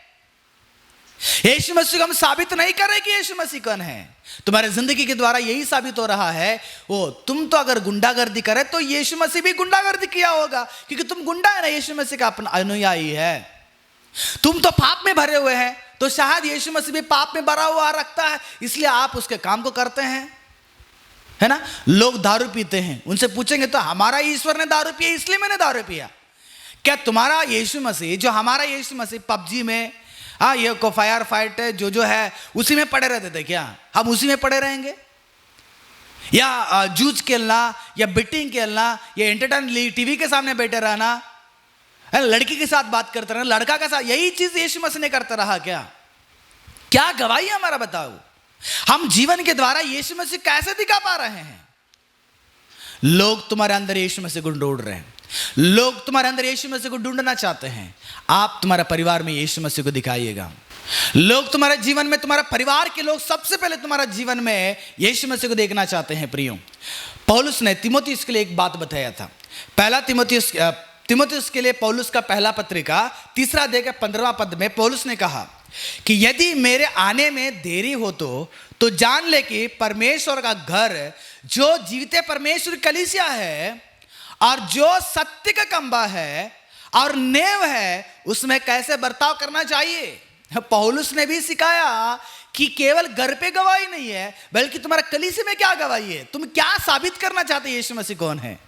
यीशु मसीह को हम साबित नहीं कर रहे कि यीशु मसीह कौन है। तुम्हारे जिंदगी के द्वारा यही साबित हो रहा है, वो तुम तो अगर गुंडागर्दी करे तो यीशु मसीह भी गुंडागर्दी किया होगा, क्योंकि तुम गुंडा है ना, यीशु मसीह का अपना अनुयायी है। तुम तो पाप में भरे हुए हैं, तो शायद यीशु मसीह भी पाप में भरा हुआ रखता है, इसलिए आप उसके काम को करते हैं, है ना। लोग दारू पीते हैं, उनसे पूछेंगे तो हमारा ईश्वर ने दारू पिया इसलिए मैंने दारू पिया। क्या तुम्हारा यीशु मसीह, जो हमारा यीशु मसीह पबजी में, ये को फायर फाइट जो है उसी में पड़े रहते थे, क्या हम उसी में पड़े रहेंगे? या जूझ खेलना, या बेटिंग खेलना, या एंटरटेनमेंट टीवी के सामने बैठे रहना, लड़की के साथ बात करते रहना, लड़का के साथ, यही चीज यीशु मसीह ने करता रहा क्या? क्या गवाही हमारा बताओ? हम जीवन के द्वारा यीशु मसीह कैसे दिखा पा रहे हैं? लोग तुम्हारे अंदर यीशु मसीह को ढूंढ रहे हैं, लोग तुम्हारे अंदर यीशु मसीह को ढूंढना चाहते हैं। आप तुम्हारे परिवार में यीशु मसीह को दिखाइएगा। लोग तुम्हारे जीवन में, तुम्हारे परिवार के लोग सबसे पहले तुम्हारा जीवन में यीशु मसीह को देखना चाहते हैं। प्रियो, पौलुस ने तीमुथियुस के लिए एक बात बताया था। पहला तीमुथियुस के लिए पौलुस का पहला पत्रिका 3 अध्याय के 15वां पद में पौलुस ने कहा कि यदि मेरे आने में देरी हो तो जान ले कि परमेश्वर का घर, जो जीविते परमेश्वर कलीसिया है और जो सत्य का खंभा है और नेव है, उसमें कैसे बर्ताव करना चाहिए। पौलुस ने भी सिखाया कि केवल घर पे गवाही नहीं है, बल्कि तुम्हारा कलीसिया में क्या गवाही है, तुम क्या साबित करना चाहते हो यीशु मसीह कौन है।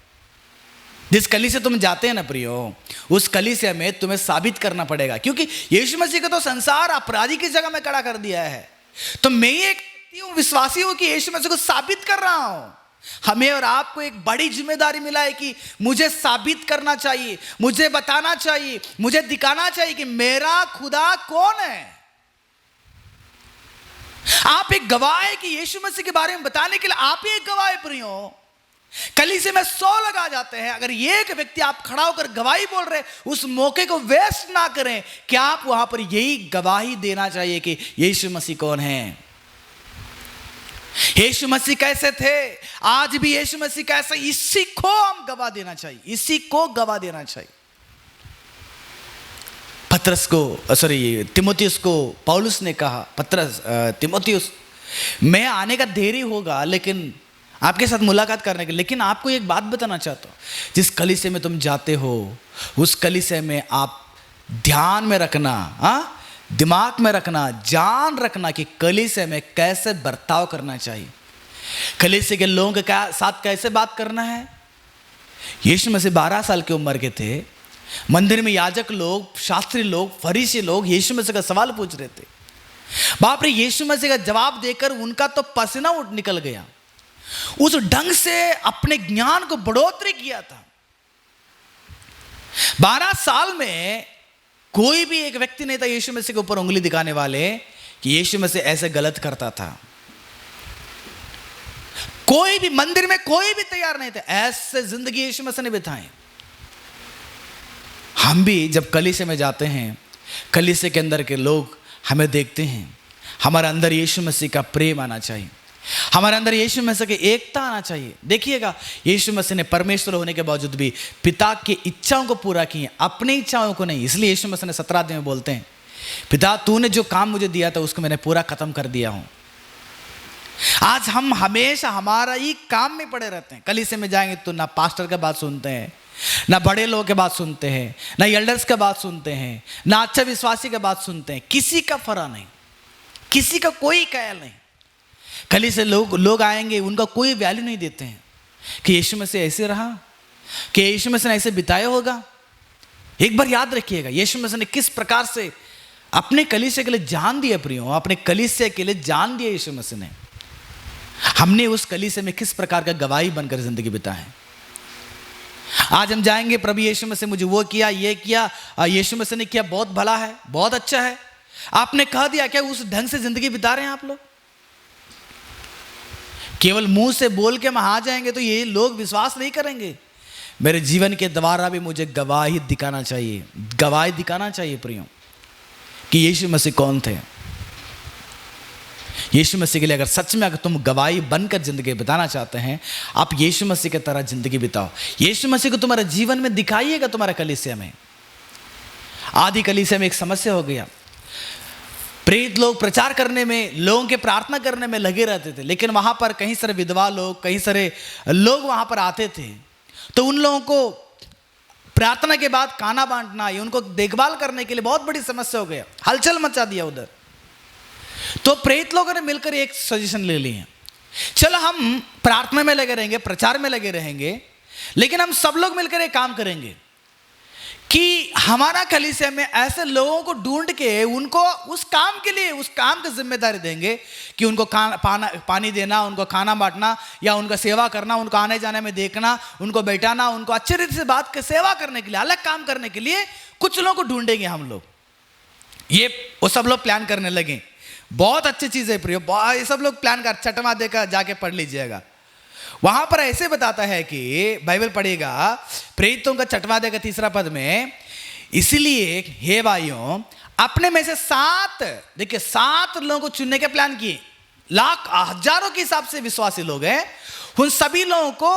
जिस कलीसिया तुम जाते हैं ना प्रियो, उस कलीसिया में तुम्हें साबित करना पड़ेगा, क्योंकि यीशु मसीह को तो संसार अपराधी की जगह में खड़ा कर दिया है। तो मैं एक विश्वासी हूं कि यीशु मसीह को साबित कर रहा हूं। हमें और आपको एक बड़ी जिम्मेदारी मिला है कि मुझे साबित करना चाहिए, मुझे बताना चाहिए, मुझे दिखाना चाहिए कि मेरा खुदा कौन है। आप एक गवाह है कि यीशु मसीह के बारे में बताने के लिए आप ही एक गवाह है प्रियो। कलीसिया में 100 लगा जाते हैं, अगर एक व्यक्ति आप खड़ा होकर गवाही बोल रहे, उस मौके को वेस्ट ना करें। क्या आप वहां पर यही गवाही देना चाहिए कि यीशु मसीह कौन है, यीशु मसीह कैसे थे, आज भी यीशु मसीह कैसे, इसी को हम गवाह देना चाहिए, इसी को गवाह देना चाहिए। पतरस को तिमोथियुस को पौलुस ने कहा, तिमोथियुस मैं आने का देरी होगा लेकिन आपके साथ मुलाकात करने के, लेकिन आपको एक बात बताना चाहता हूं, जिस कलीसिया में तुम जाते हो उस कलीसिया में आप ध्यान में रखना, दिमाग में रखना, जान रखना कि कलीसिया में कैसे बर्ताव करना चाहिए, कलीसिया के लोगों के साथ कैसे बात करना है। यीशु मसीह 12 साल की उम्र के थे, मंदिर में याजक लोग, शास्त्री लोग, फरीसी लोग यीशु मसीह का सवाल पूछ रहे थे। बाप रे, यीशु मसीह का जवाब देकर उनका तो पसीना निकल गया। उस ढंग से अपने ज्ञान को बढ़ोतरी किया था। 12 साल में कोई भी एक व्यक्ति नहीं था यीशु मसीह के ऊपर उंगली दिखाने वाले कि यीशु मसीह ऐसे गलत करता था। कोई भी मंदिर में कोई भी तैयार नहीं था, ऐसे जिंदगी यीशु मसीह ने बिताई। हम भी जब कलीसिया में जाते हैं, कलीसिया के अंदर के लोग हमें देखते हैं, हमारे अंदर यीशु मसीह का प्रेम आना चाहिए, हमारे अंदर यीशु मसीह की एकता आना चाहिए। देखिएगा, यीशु मसीह ने परमेश्वर होने के बावजूद भी पिता की इच्छाओं को पूरा किए, अपनी इच्छाओं को नहीं। इसलिए यीशु मसीह ने 17 अध्याय में बोलते हैं, पिता तूने जो काम मुझे दिया था उसको मैंने पूरा खत्म कर दिया हूं। आज हम हमेशा हमारा ही काम में पड़े रहते हैं। कलीसिया में जाएंगे तो ना पास्टर का बात सुनते हैं, ना बड़े लोगों के बात सुनते हैं, ना एल्डर्स का बात सुनते हैं, ना अच्छा विश्वासी का बात सुनते हैं। किसी का फरा नहीं, किसी का कोई ख्याल नहीं। कलीसिया लोग आएंगे, उनका कोई वैल्यू नहीं देते हैं कि यीशु मसीह ऐसे रहा, कि यीशु मसीह ने ऐसे बिताया होगा। एक बार याद रखिएगा, यीशु मसीह ने किस प्रकार से अपने कलीसिया के लिए जान दिया प्रियो, अपने कलीसिया के लिए जान दिया यीशु मसीह ने। हमने उस कलीसिया में किस प्रकार का गवाही बनकर जिंदगी बिताए। आज हम जाएंगे, प्रभु यीशु मसीह मुझे वो किया, ये किया, यीशु मसीह ने किया, बहुत भला है, बहुत अच्छा है, आपने कह दिया। क्या उस ढंग से जिंदगी बिता रहे हैं आप लोग? केवल मुंह से बोल के हम आ जाएंगे तो ये लोग विश्वास नहीं करेंगे। मेरे जीवन के द्वारा भी मुझे गवाही दिखाना चाहिए, गवाही दिखाना चाहिए प्रियो कि यीशु मसीह कौन थे। यीशु मसीह के लिए अगर सच में अगर तुम गवाही बनकर जिंदगी बिताना चाहते हैं, आप यीशु मसीह की तरह जिंदगी बिताओ। यीशु मसीह को तुम्हारे जीवन में दिखाइएगा। तुम्हारे कलीसिया में, आदि कलीसिया में एक समस्या हो गया, प्रेरित लोग प्रचार करने में, लोगों के प्रार्थना करने में लगे रहते थे, लेकिन वहां पर कई सारे विधवा लोग, कई सारे लोग वहां पर आते थे, तो उन लोगों को प्रार्थना के बाद खाना बांटना या उनको देखभाल करने के लिए बहुत बड़ी समस्या हो गया, हलचल मचा दिया उधर। तो प्रेरित लोगों ने मिलकर एक सजेशन ले ली है, चलो हम प्रार्थना में लगे रहेंगे, प्रचार में लगे रहेंगे, लेकिन हम सब लोग मिलकर एक काम करेंगे कि हमारा कलीसिया में ऐसे लोगों को ढूंढ के उनको उस काम के लिए, उस काम की जिम्मेदारी देंगे कि उनको पानी देना, उनको खाना बांटना या उनका सेवा करना, उनको आने जाने में देखना, उनको बैठाना, उनको अच्छे रीति से बात के सेवा करने के लिए, अलग काम करने के लिए कुछ लोगों को ढूंढेंगे हम लोग। ये वो सब लोग प्लान करने लगे। बहुत अच्छी चीज है प्रियो, ये सब लोग प्लान कर, छठवां देखा जाके पढ़ लीजिएगा। वहां पर ऐसे बताता है कि बाइबल पढ़ेगा, प्रेरितों का 6वां अध्याय का 3 पद में, इसलिए हे भाइयों अपने में से 7 लोगों को चुनने के प्लान किए। लाख हजारों के हिसाब से विश्वासी लोग हैं, उन सभी लोगों को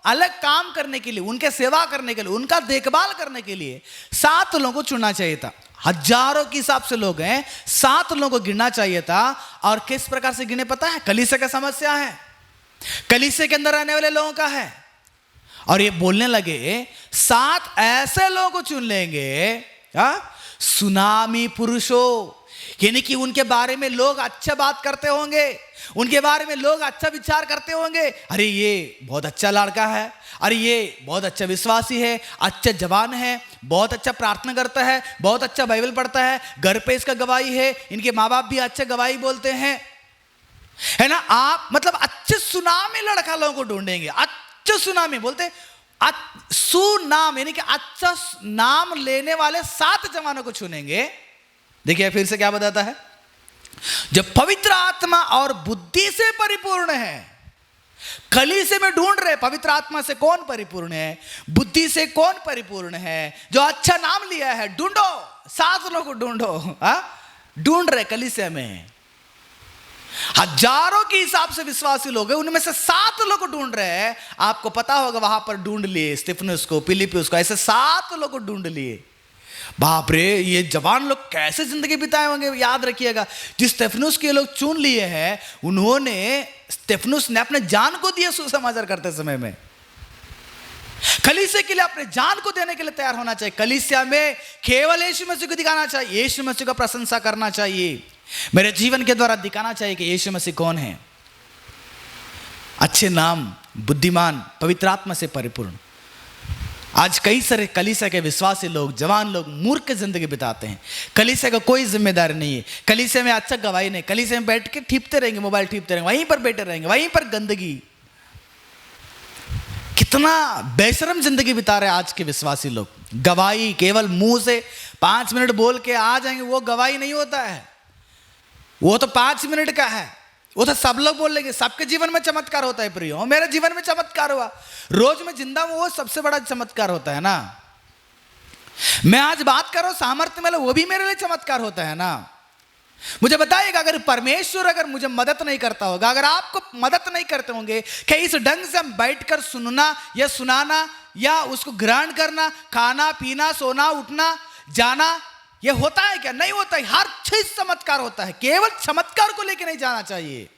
अलग काम करने के लिए, उनके सेवा करने के लिए, उनका देखभाल करने के लिए 7 लोगों को चुनना चाहिए था। हजारों के हिसाब से लोग हैं, 7 लोगों को गिनना चाहिए था। और किस प्रकार से गिने पता है? कलीसिया का समस्या है, कलीसिया के अंदर रहने वाले लोगों का है। और ये बोलने लगे 7 ऐसे लोगों को चुन लेंगे, सुनामी पुरुषों, यानी कि उनके बारे में लोग अच्छा बात करते होंगे, उनके बारे में लोग अच्छा विचार करते होंगे। अरे ये बहुत अच्छा लड़का है, अरे ये बहुत अच्छा विश्वासी है, अच्छा जवान है, बहुत अच्छा प्रार्थना करता है, बहुत अच्छा बाइबल पढ़ता है, घर पे इसका गवाही है, इनके माँ बाप भी अच्छा गवाही बोलते हैं, है ना। आप मतलब अच्छे सुनामी लड़का लोगों को ढूंढेंगे, अच्छे सुनामी बोलते, सुनाम यानी कि अच्छा नाम लेने वाले 7 जवानों को चुनेंगे। देखिए फिर से क्या बताता है, जब पवित्र आत्मा और बुद्धि से परिपूर्ण है। कलीसिया में ढूंढ रहे पवित्र आत्मा से कौन परिपूर्ण है, बुद्धि से कौन परिपूर्ण है, जो अच्छा नाम लिया है। ढूंढो, 7 लोगों को ढूंढो। ढूंढ रहे कलीसिया में हजारों के हिसाब से विश्वासी लोग हैं, उनमें से 7 लोग को ढूंढ रहे हैं। आपको पता होगा वहां पर ढूंढ लिए स्तिफनुस को, फिलिप्पुस को, ऐसे 7 लोग को ढूंढ लिए। बाप रे, ये जवान लोग कैसे जिंदगी बिताए होंगे। याद रखिएगा, जिस स्तिफनुस के लोग चुन लिए हैं, उन्होंने स्तिफनुस ने अपने जान को दिया सुसमाचार करते समय में। कलीसिया के लिए अपने जान को देने के लिए तैयार होना चाहिए। कलीसिया में केवल यीशु मसीह को दिखाना चाहिए, यीशु मसीह का प्रशंसा करना चाहिए, मेरे जीवन के द्वारा दिखाना चाहिए कि यीशु मसीह कौन है। अच्छे नाम, बुद्धिमान, पवित्र आत्मा से परिपूर्ण। आज कई सारे कलीसिया के विश्वासी लोग, जवान लोग मूर्ख जिंदगी बिताते हैं। कलीसिया का कोई जिम्मेदारी नहीं है, कलीसिया में अच्छा गवाही नहीं, कलीसिया में बैठ के ठीपते रहेंगे, मोबाइल ठीपते रहेंगे, वहीं पर बैठे रहेंगे, वहीं पर गंदगी। कितना बेशरम जिंदगी बिता रहे आज के विश्वासी लोग। गवाही केवल मुंह से 5 मिनट बोल के आ जाएंगे, वो गवाही नहीं होता है। वो तो 5 मिनट का है, वो तो सब लोग बोल लेंगे। सबके जीवन में चमत्कार होता है प्रियो, मेरे जीवन में चमत्कार हुआ, रोज में जिंदा हूं, वो सबसे बड़ा चमत्कार होता है ना। मैं आज बात कर रहा हूं सामर्थ्य में, वो भी मेरे लिए चमत्कार होता है ना। मुझे बताइएगा, अगर परमेश्वर अगर मुझे मदद नहीं करता होगा, अगर आपको मदद नहीं करते होंगे कि इस ढंग से हम बैठकर सुनना या सुनाना या उसको ग्रहण करना, खाना पीना, सोना उठना, जाना, ये होता है क्या? नहीं होता है। हर चीज चमत्कार होता है, केवल चमत्कार को लेकर नहीं जाना चाहिए।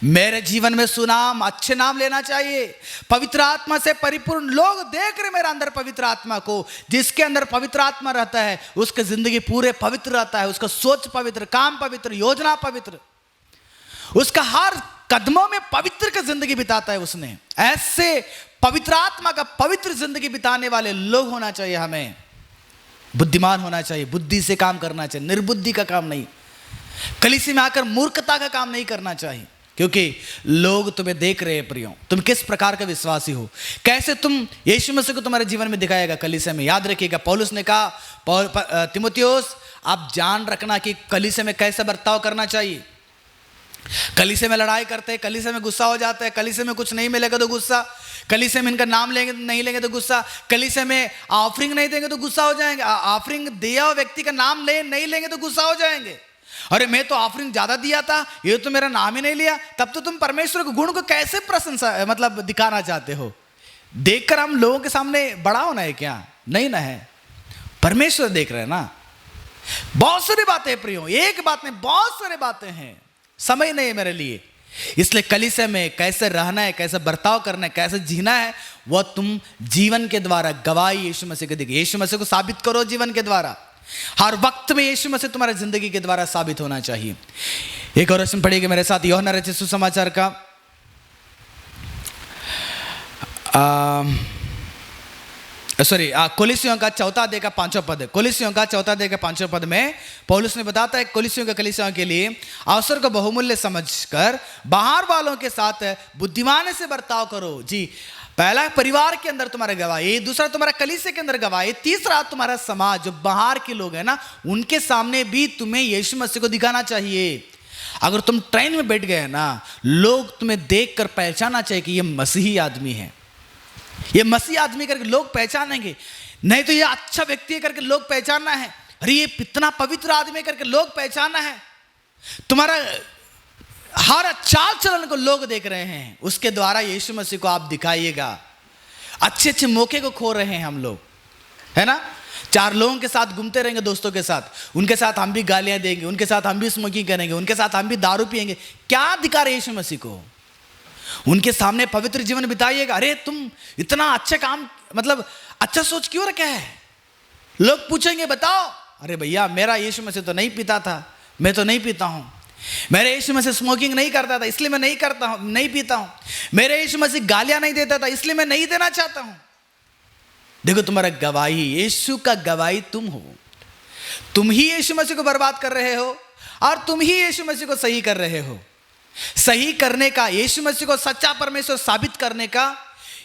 मेरे जीवन में सुनाम, अच्छे नाम लेना चाहिए, पवित्र आत्मा से परिपूर्ण। लोग देख रहे मेरे अंदर पवित्र आत्मा को। जिसके अंदर पवित्र आत्मा रहता है उसकी जिंदगी पूरे पवित्र रहता है, उसका सोच पवित्र, काम पवित्र, योजना पवित्र, उसका हर कदमों में पवित्र की जिंदगी बिताता है उसने। ऐसे पवित्र आत्मा का पवित्र जिंदगी बिताने वाले लोग होना चाहिए हमें। बुद्धिमान होना चाहिए, बुद्धि से काम करना चाहिए, निर्बुद्धि का काम नहीं। कलीसिया में आकर मूर्खता का काम नहीं करना चाहिए, क्योंकि लोग तुम्हें देख रहे हैं प्रियो, तुम किस प्रकार का विश्वासी हो, कैसे तुम यीशु मसीह को तुम्हारे जीवन में दिखाएगा कलीसिया में। याद रखिएगा, पौलुस ने कहा, तिमुथियुस आप जान रखना कि कलीसिया में कैसे बर्ताव करना चाहिए। कलीसिया में लड़ाई करते हैं, कलीसिया में गुस्सा हो जाता है, कलीसिया में कुछ नहीं मिलेगा तो गुस्सा, कलीसिया में इनका नाम लेंगे नहीं लेंगे तो गुस्सा, कलीसिया में ऑफरिंग नहीं देंगे तो गुस्सा हो जाएंगे, ऑफरिंग दिया हुआ व्यक्ति का नाम नहीं लेंगे तो गुस्सा हो जाएंगे। अरे मैं तो ऑफरिंग ज्यादा दिया था, ये तो मेरा नाम ही नहीं लिया। तब तो तुम परमेश्वर के गुण को कैसे प्रशंसा मतलब दिखाना चाहते हो? देखकर हम लोगों के सामने बड़ा होना है क्या? नहीं ना है, परमेश्वर देख रहे हैं ना। बहुत सारी बातें हैं प्रियो, एक बात नहीं, बहुत सारी बातें हैं, समय नहीं है मेरे लिए। इसलिए कलीसिया में कैसे रहना है, कैसे बर्ताव करना है, कैसे जीना है, वह तुम जीवन के द्वारा गवाही यीशु मसीह को देखे। यीशु मसीह को साबित करो जीवन के द्वारा। हर वक्त में यीशु मसीह तुम्हारे जिंदगी के द्वारा साबित होना चाहिए। एक और वचन पढ़िएगा मेरे साथ, यूहन्ना रचित सुसमाचार का कोलिसियों का 4 अध्याय का 5वां पद है। कोलिसियों का 4 अध्याय का 5वां पद में पौलुस ने बताता है कोलिसियों के कलीसियाओं के लिए अवसर को बहुमूल्य समझकर बाहर वालों के साथ बुद्धिमानी से बर्ताव करो। जी, पहला परिवार के अंदर तुम्हारा गवाही, दूसरा तुम्हारा कलीसिया के अंदर गवाही, तीसरा तुम्हारा समाज जो बाहर के लोग हैं ना, उनके सामने भी तुम्हें यीशु मसीह को दिखाना चाहिए। अगर तुम ट्रेन में बैठ गए ना, लोग तुम्हें देखकर पहचानना चाहिए कि ये मसीही आदमी है, ये मसीह आदमी करके लोग पहचानेंगे। नहीं तो ये अच्छा व्यक्ति है करके लोग पहचानना है, अरे ये इतना पवित्र आदमी करके लोग पहचानना है। तुम्हारा हर चाल चलन को लोग देख रहे हैं, उसके द्वारा यीशु मसीह को आप दिखाइएगा। अच्छे अच्छे मौके को खो रहे हैं हम लोग, है ना। 4 लोगों के साथ घूमते रहेंगे, दोस्तों के साथ, उनके साथ हम भी गालियां देंगे, उनके साथ हम भी स्मोकिंग करेंगे, उनके साथ हम भी दारू पिएंगे। क्या दिखा रहे यीशु मसीह को? उनके सामने पवित्र जीवन बिताइएगा। अरे तुम इतना अच्छा काम, मतलब अच्छा सोच क्यों रखा है? लोग पूछेंगे बताओ, अरे भैया मेरा यीशु मसीह तो नहीं पीता था, मैं तो नहीं पीता हूँ। मेरे यीशु मसीह स्मोकिंग नहीं करता था, इसलिए मैं नहीं करता हूँ, नहीं पीता हूँ। मेरे यीशु मसीह गालियाँ नहीं देता था, इसलिए मैं नहीं देना चाहता हूँ। देखो तुम्हारा गवाही, यीशु का गवाही तुम हो। तुम ही यीशु मसीह को बर्बाद कर रहे हो और तुम ही यीशु मसीह को सही कर रहे हो। सही करने का, यीशु मसीह को सच्चा परमेश्वर साबित करने का,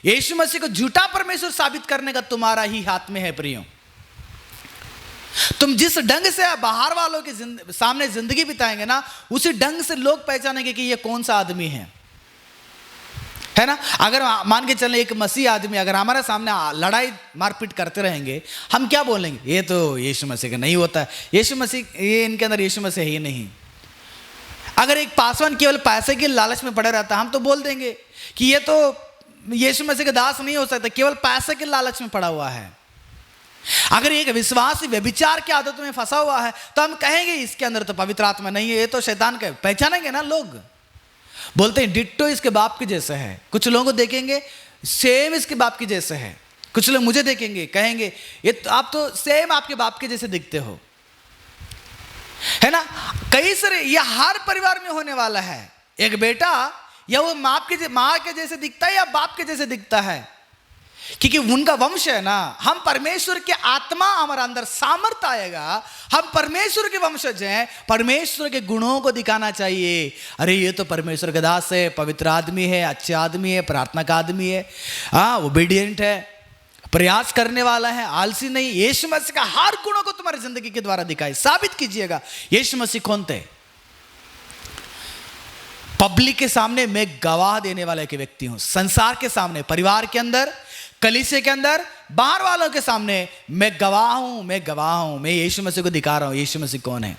यीशु मसीह को झूठा परमेश्वर साबित करने का तुम्हारा ही हाथ में है प्रियो। तुम जिस ढंग से बाहर वालों के सामने जिंदगी बिताएंगे ना, उसी ढंग से लोग पहचानेंगे कि ये कौन सा आदमी है ना। अगर मान के चलें एक मसीह आदमी अगर हमारे सामने लड़ाई मारपीट करते रहेंगे, हम क्या बोलेंगे? ये तो यीशु मसीह का नहीं होता है, यीशु मसीह, ये इनके अंदर यीशु मसीह ही नहीं। अगर एक पासवान केवल पैसे के लालच में पड़े रहता, हम तो बोल देंगे कि ये तो यीशु मसीह का दास नहीं हो सकता, केवल पैसे के लालच में पड़ा हुआ है। अगर एक विश्वासी व्यभिचार की आदत में फंसा हुआ है, तो हम कहेंगे इसके अंदर तो पवित्र आत्मा नहीं है, ये तो शैतान का। पहचानेंगे ना लोग, बोलते हैं डिट्टो इसके बाप के जैसे है। कुछ लोगों को देखेंगे सेम इसके बाप के जैसे है, कुछ लोग मुझे देखेंगे कहेंगे ये तो आप तो सेम आपके बाप के जैसे दिखते हो, है ना। कई सारे, ये हर परिवार में होने वाला है। एक बेटा या वो माँ के जैसे दिखता है या बाप के जैसे दिखता है, क्योंकि उनका वंश है ना। हम परमेश्वर के आत्मा हमारे अंदर सामर्थ्य आएगा, हम परमेश्वर के वंशज हैं, परमेश्वर के गुणों को दिखाना चाहिए। अरे ये तो परमेश्वर का दास है, पवित्र आदमी है, अच्छा आदमी है, प्रार्थना का आदमी है, हाँ ओबीडिएंट है, प्रयास करने वाला है, आलसी नहीं। यीशु मसीह का हर गुणों को तुम्हारी जिंदगी के द्वारा दिखाए, साबित कीजिएगा यीशु मसीह कौन थे। पब्लिक के सामने मैं गवाह देने वाला एक व्यक्ति हूं, संसार के सामने, परिवार के अंदर, कलीसिया के अंदर, बाहर वालों के सामने मैं गवाह हूं, मैं यीशु मसीह को दिखा रहा हूं यीशु मसीह कौन है।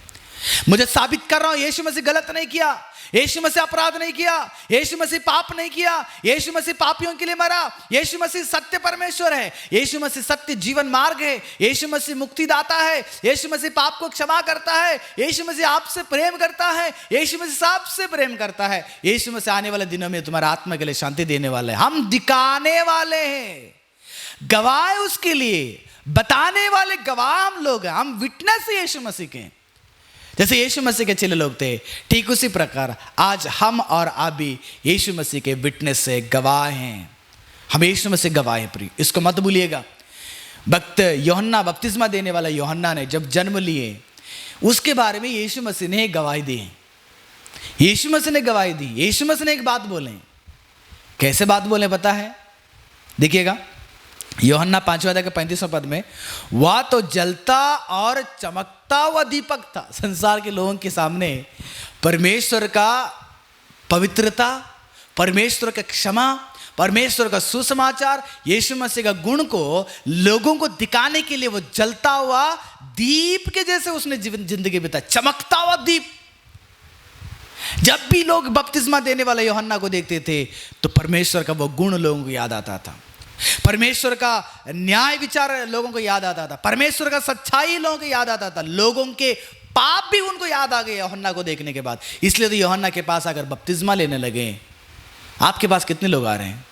मुझे साबित कर रहा हूं यीशु मसीह गलत नहीं किया, यीशु मसीह अपराध नहीं किया, यीशु मसीह पाप नहीं किया, यीशु मसीह पापियों के लिए मरा, यीशु मसीह सत्य परमेश्वर है, यीशु मसीह सत्य जीवन मार्ग है, यीशु मसीह मुक्तिदाता है, यीशु मसीह पाप को क्षमा करता है, यीशु मसीह आपसे प्रेम करता है, यीशु मसीह सबसे प्रेम करता है, यीशु मसीह आने वाले दिनों में तुम्हारा आत्मा के लिए शांति देने वाले हैं। हम दिखाने वाले हैं, गवाह उसके लिए, बताने वाले गवाह हम लोग हैं, हम विटनेस यीशु मसीह के। जैसे यीशु मसीह के चेले लोग थे, ठीक उसी प्रकार आज हम और आप भी यीशु मसीह के विटनेस से गवाह हैं। हम यीशु मसीह गवाह हैं प्रिय, इसको मत भूलिएगा। भक्त यूहन्ना, बपतिस्मा देने वाला यूहन्ना ने जब जन्म लिए, उसके बारे में यीशु मसीह ने गवाही दी। यीशु मसीह ने गवाही दी, यीशु मसीह ने एक बात बोले। कैसे बात बोले पता है? देखिएगा यूहन्ना 5वें अध्याय के 35वें पद में, वह तो जलता और चमकता हुआ दीपक था। संसार के लोगों के सामने परमेश्वर का पवित्रता, परमेश्वर का क्षमा, परमेश्वर का सुसमाचार, यीशु मसीह का गुण को लोगों को दिखाने के लिए वो जलता हुआ दीप के जैसे उसने जिंदगी बिताई, चमकता हुआ दीप। जब भी लोग बपतिस्मा देने वाले यूहन्ना को देखते थे तो परमेश्वर का वो गुण लोगों को याद आता था, परमेश्वर का न्याय विचार लोगों को याद आता था, परमेश्वर का सच्चाई लोगों को याद आता था, लोगों के पाप भी उनको याद आ गए यूहन्ना को देखने के बाद। इसलिए तो यूहन्ना के पास अगर बपतिस्मा लेने लगे, आपके पास कितने लोग आ रहे हैं?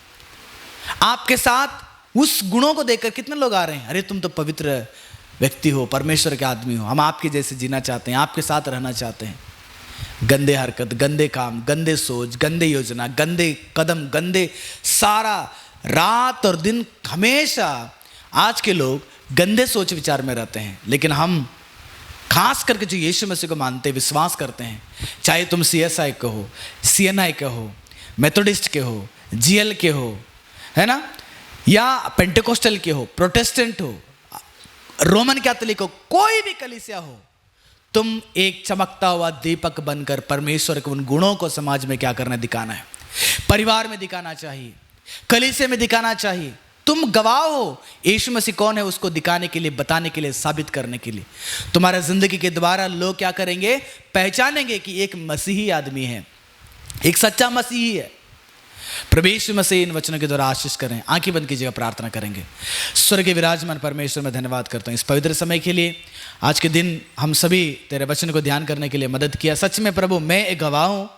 आपके साथ उस गुणों को देखकर कितने लोग आ रहे हैं? अरे तुम तो पवित्र व्यक्ति हो, परमेश्वर के आदमी हो, हम आपके जैसे जीना चाहते हैं, आपके साथ रहना चाहते हैं। गंदे हरकत, गंदे काम, गंदे सोच, गंदे योजना, गंदे कदम, गंदे सारा रात और दिन, हमेशा आज के लोग गंदे सोच विचार में रहते हैं। लेकिन हम खास करके जो यीशु मसीह को मानते, विश्वास करते हैं, चाहे तुम CSI के हो, CNI के हो, मेथोडिस्ट के हो, GL के हो, है ना, या पेंटेकोस्टल के हो, प्रोटेस्टेंट हो, रोमन कैथोलिक हो, कोई भी कलीसिया हो, तुम एक चमकता हुआ दीपक बनकर परमेश्वर के उन गुणों को समाज में क्या करना, दिखाना है। परिवार में दिखाना चाहिए, कलीसिया में दिखाना चाहिए। तुम गवाह हो यीशु मसीह कौन है, उसको दिखाने के लिए, बताने के लिए, साबित करने के लिए। तुम्हारा जिंदगी के द्वारा लोग क्या करेंगे, पहचानेंगे कि एक मसीही आदमी है, एक सच्चा मसीही है। प्रभु यीशु मसीह इन वचनों के द्वारा आशीष करें। आंखें बंद कीजिएगा, प्रार्थना करेंगे। स्वर्गीय विराजमान परमेश्वर, मैं धन्यवाद करता हूँ इस पवित्र समय के लिए। आज के दिन हम सभी तेरे वचन को ध्यान करने के लिए मदद किया। सच में प्रभु, मैं एक गवाह हूँ,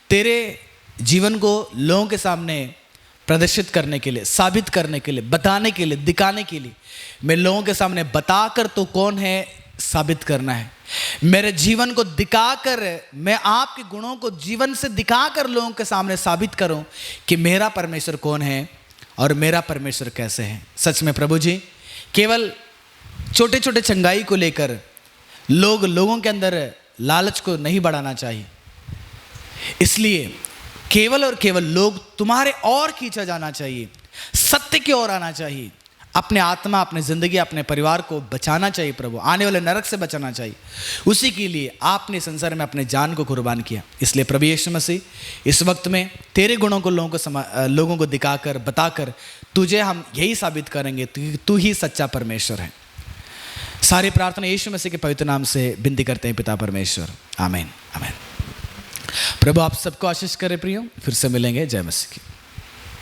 तेरे जीवन को लोगों के सामने प्रदर्शित करने के लिए, साबित करने के लिए, बताने के लिए, दिखाने के लिए। मैं लोगों के सामने बताकर तो कौन है साबित करना है, मेरे जीवन को दिखाकर, मैं आपके गुणों को जीवन से दिखाकर लोगों के सामने साबित करूं कि मेरा परमेश्वर कौन है और मेरा परमेश्वर कैसे है। सच में प्रभु जी, केवल छोटे छोटे चंगाई को लेकर लोगों के अंदर लालच को नहीं बढ़ाना चाहिए। इसलिए केवल और केवल लोग तुम्हारे और खींचा जाना चाहिए, सत्य की ओर आना चाहिए, अपने आत्मा, अपने ज़िंदगी, अपने परिवार को बचाना चाहिए प्रभु, आने वाले नरक से बचाना चाहिए। उसी के लिए आपने संसार में अपने जान को कुर्बान किया। इसलिए प्रभु यीशु मसीह इस वक्त में तेरे गुणों को लोगों को दिखाकर, बताकर तुझे हम यही साबित करेंगे तू ही सच्चा परमेश्वर है। सारी प्रार्थना यीशु मसीह के पवित्र नाम से विनती करते हैं पिता परमेश्वर, आमीन आमीन। प्रभु आप सबको आशीष करे प्रियो, फिर से मिलेंगे। जय मसीह की।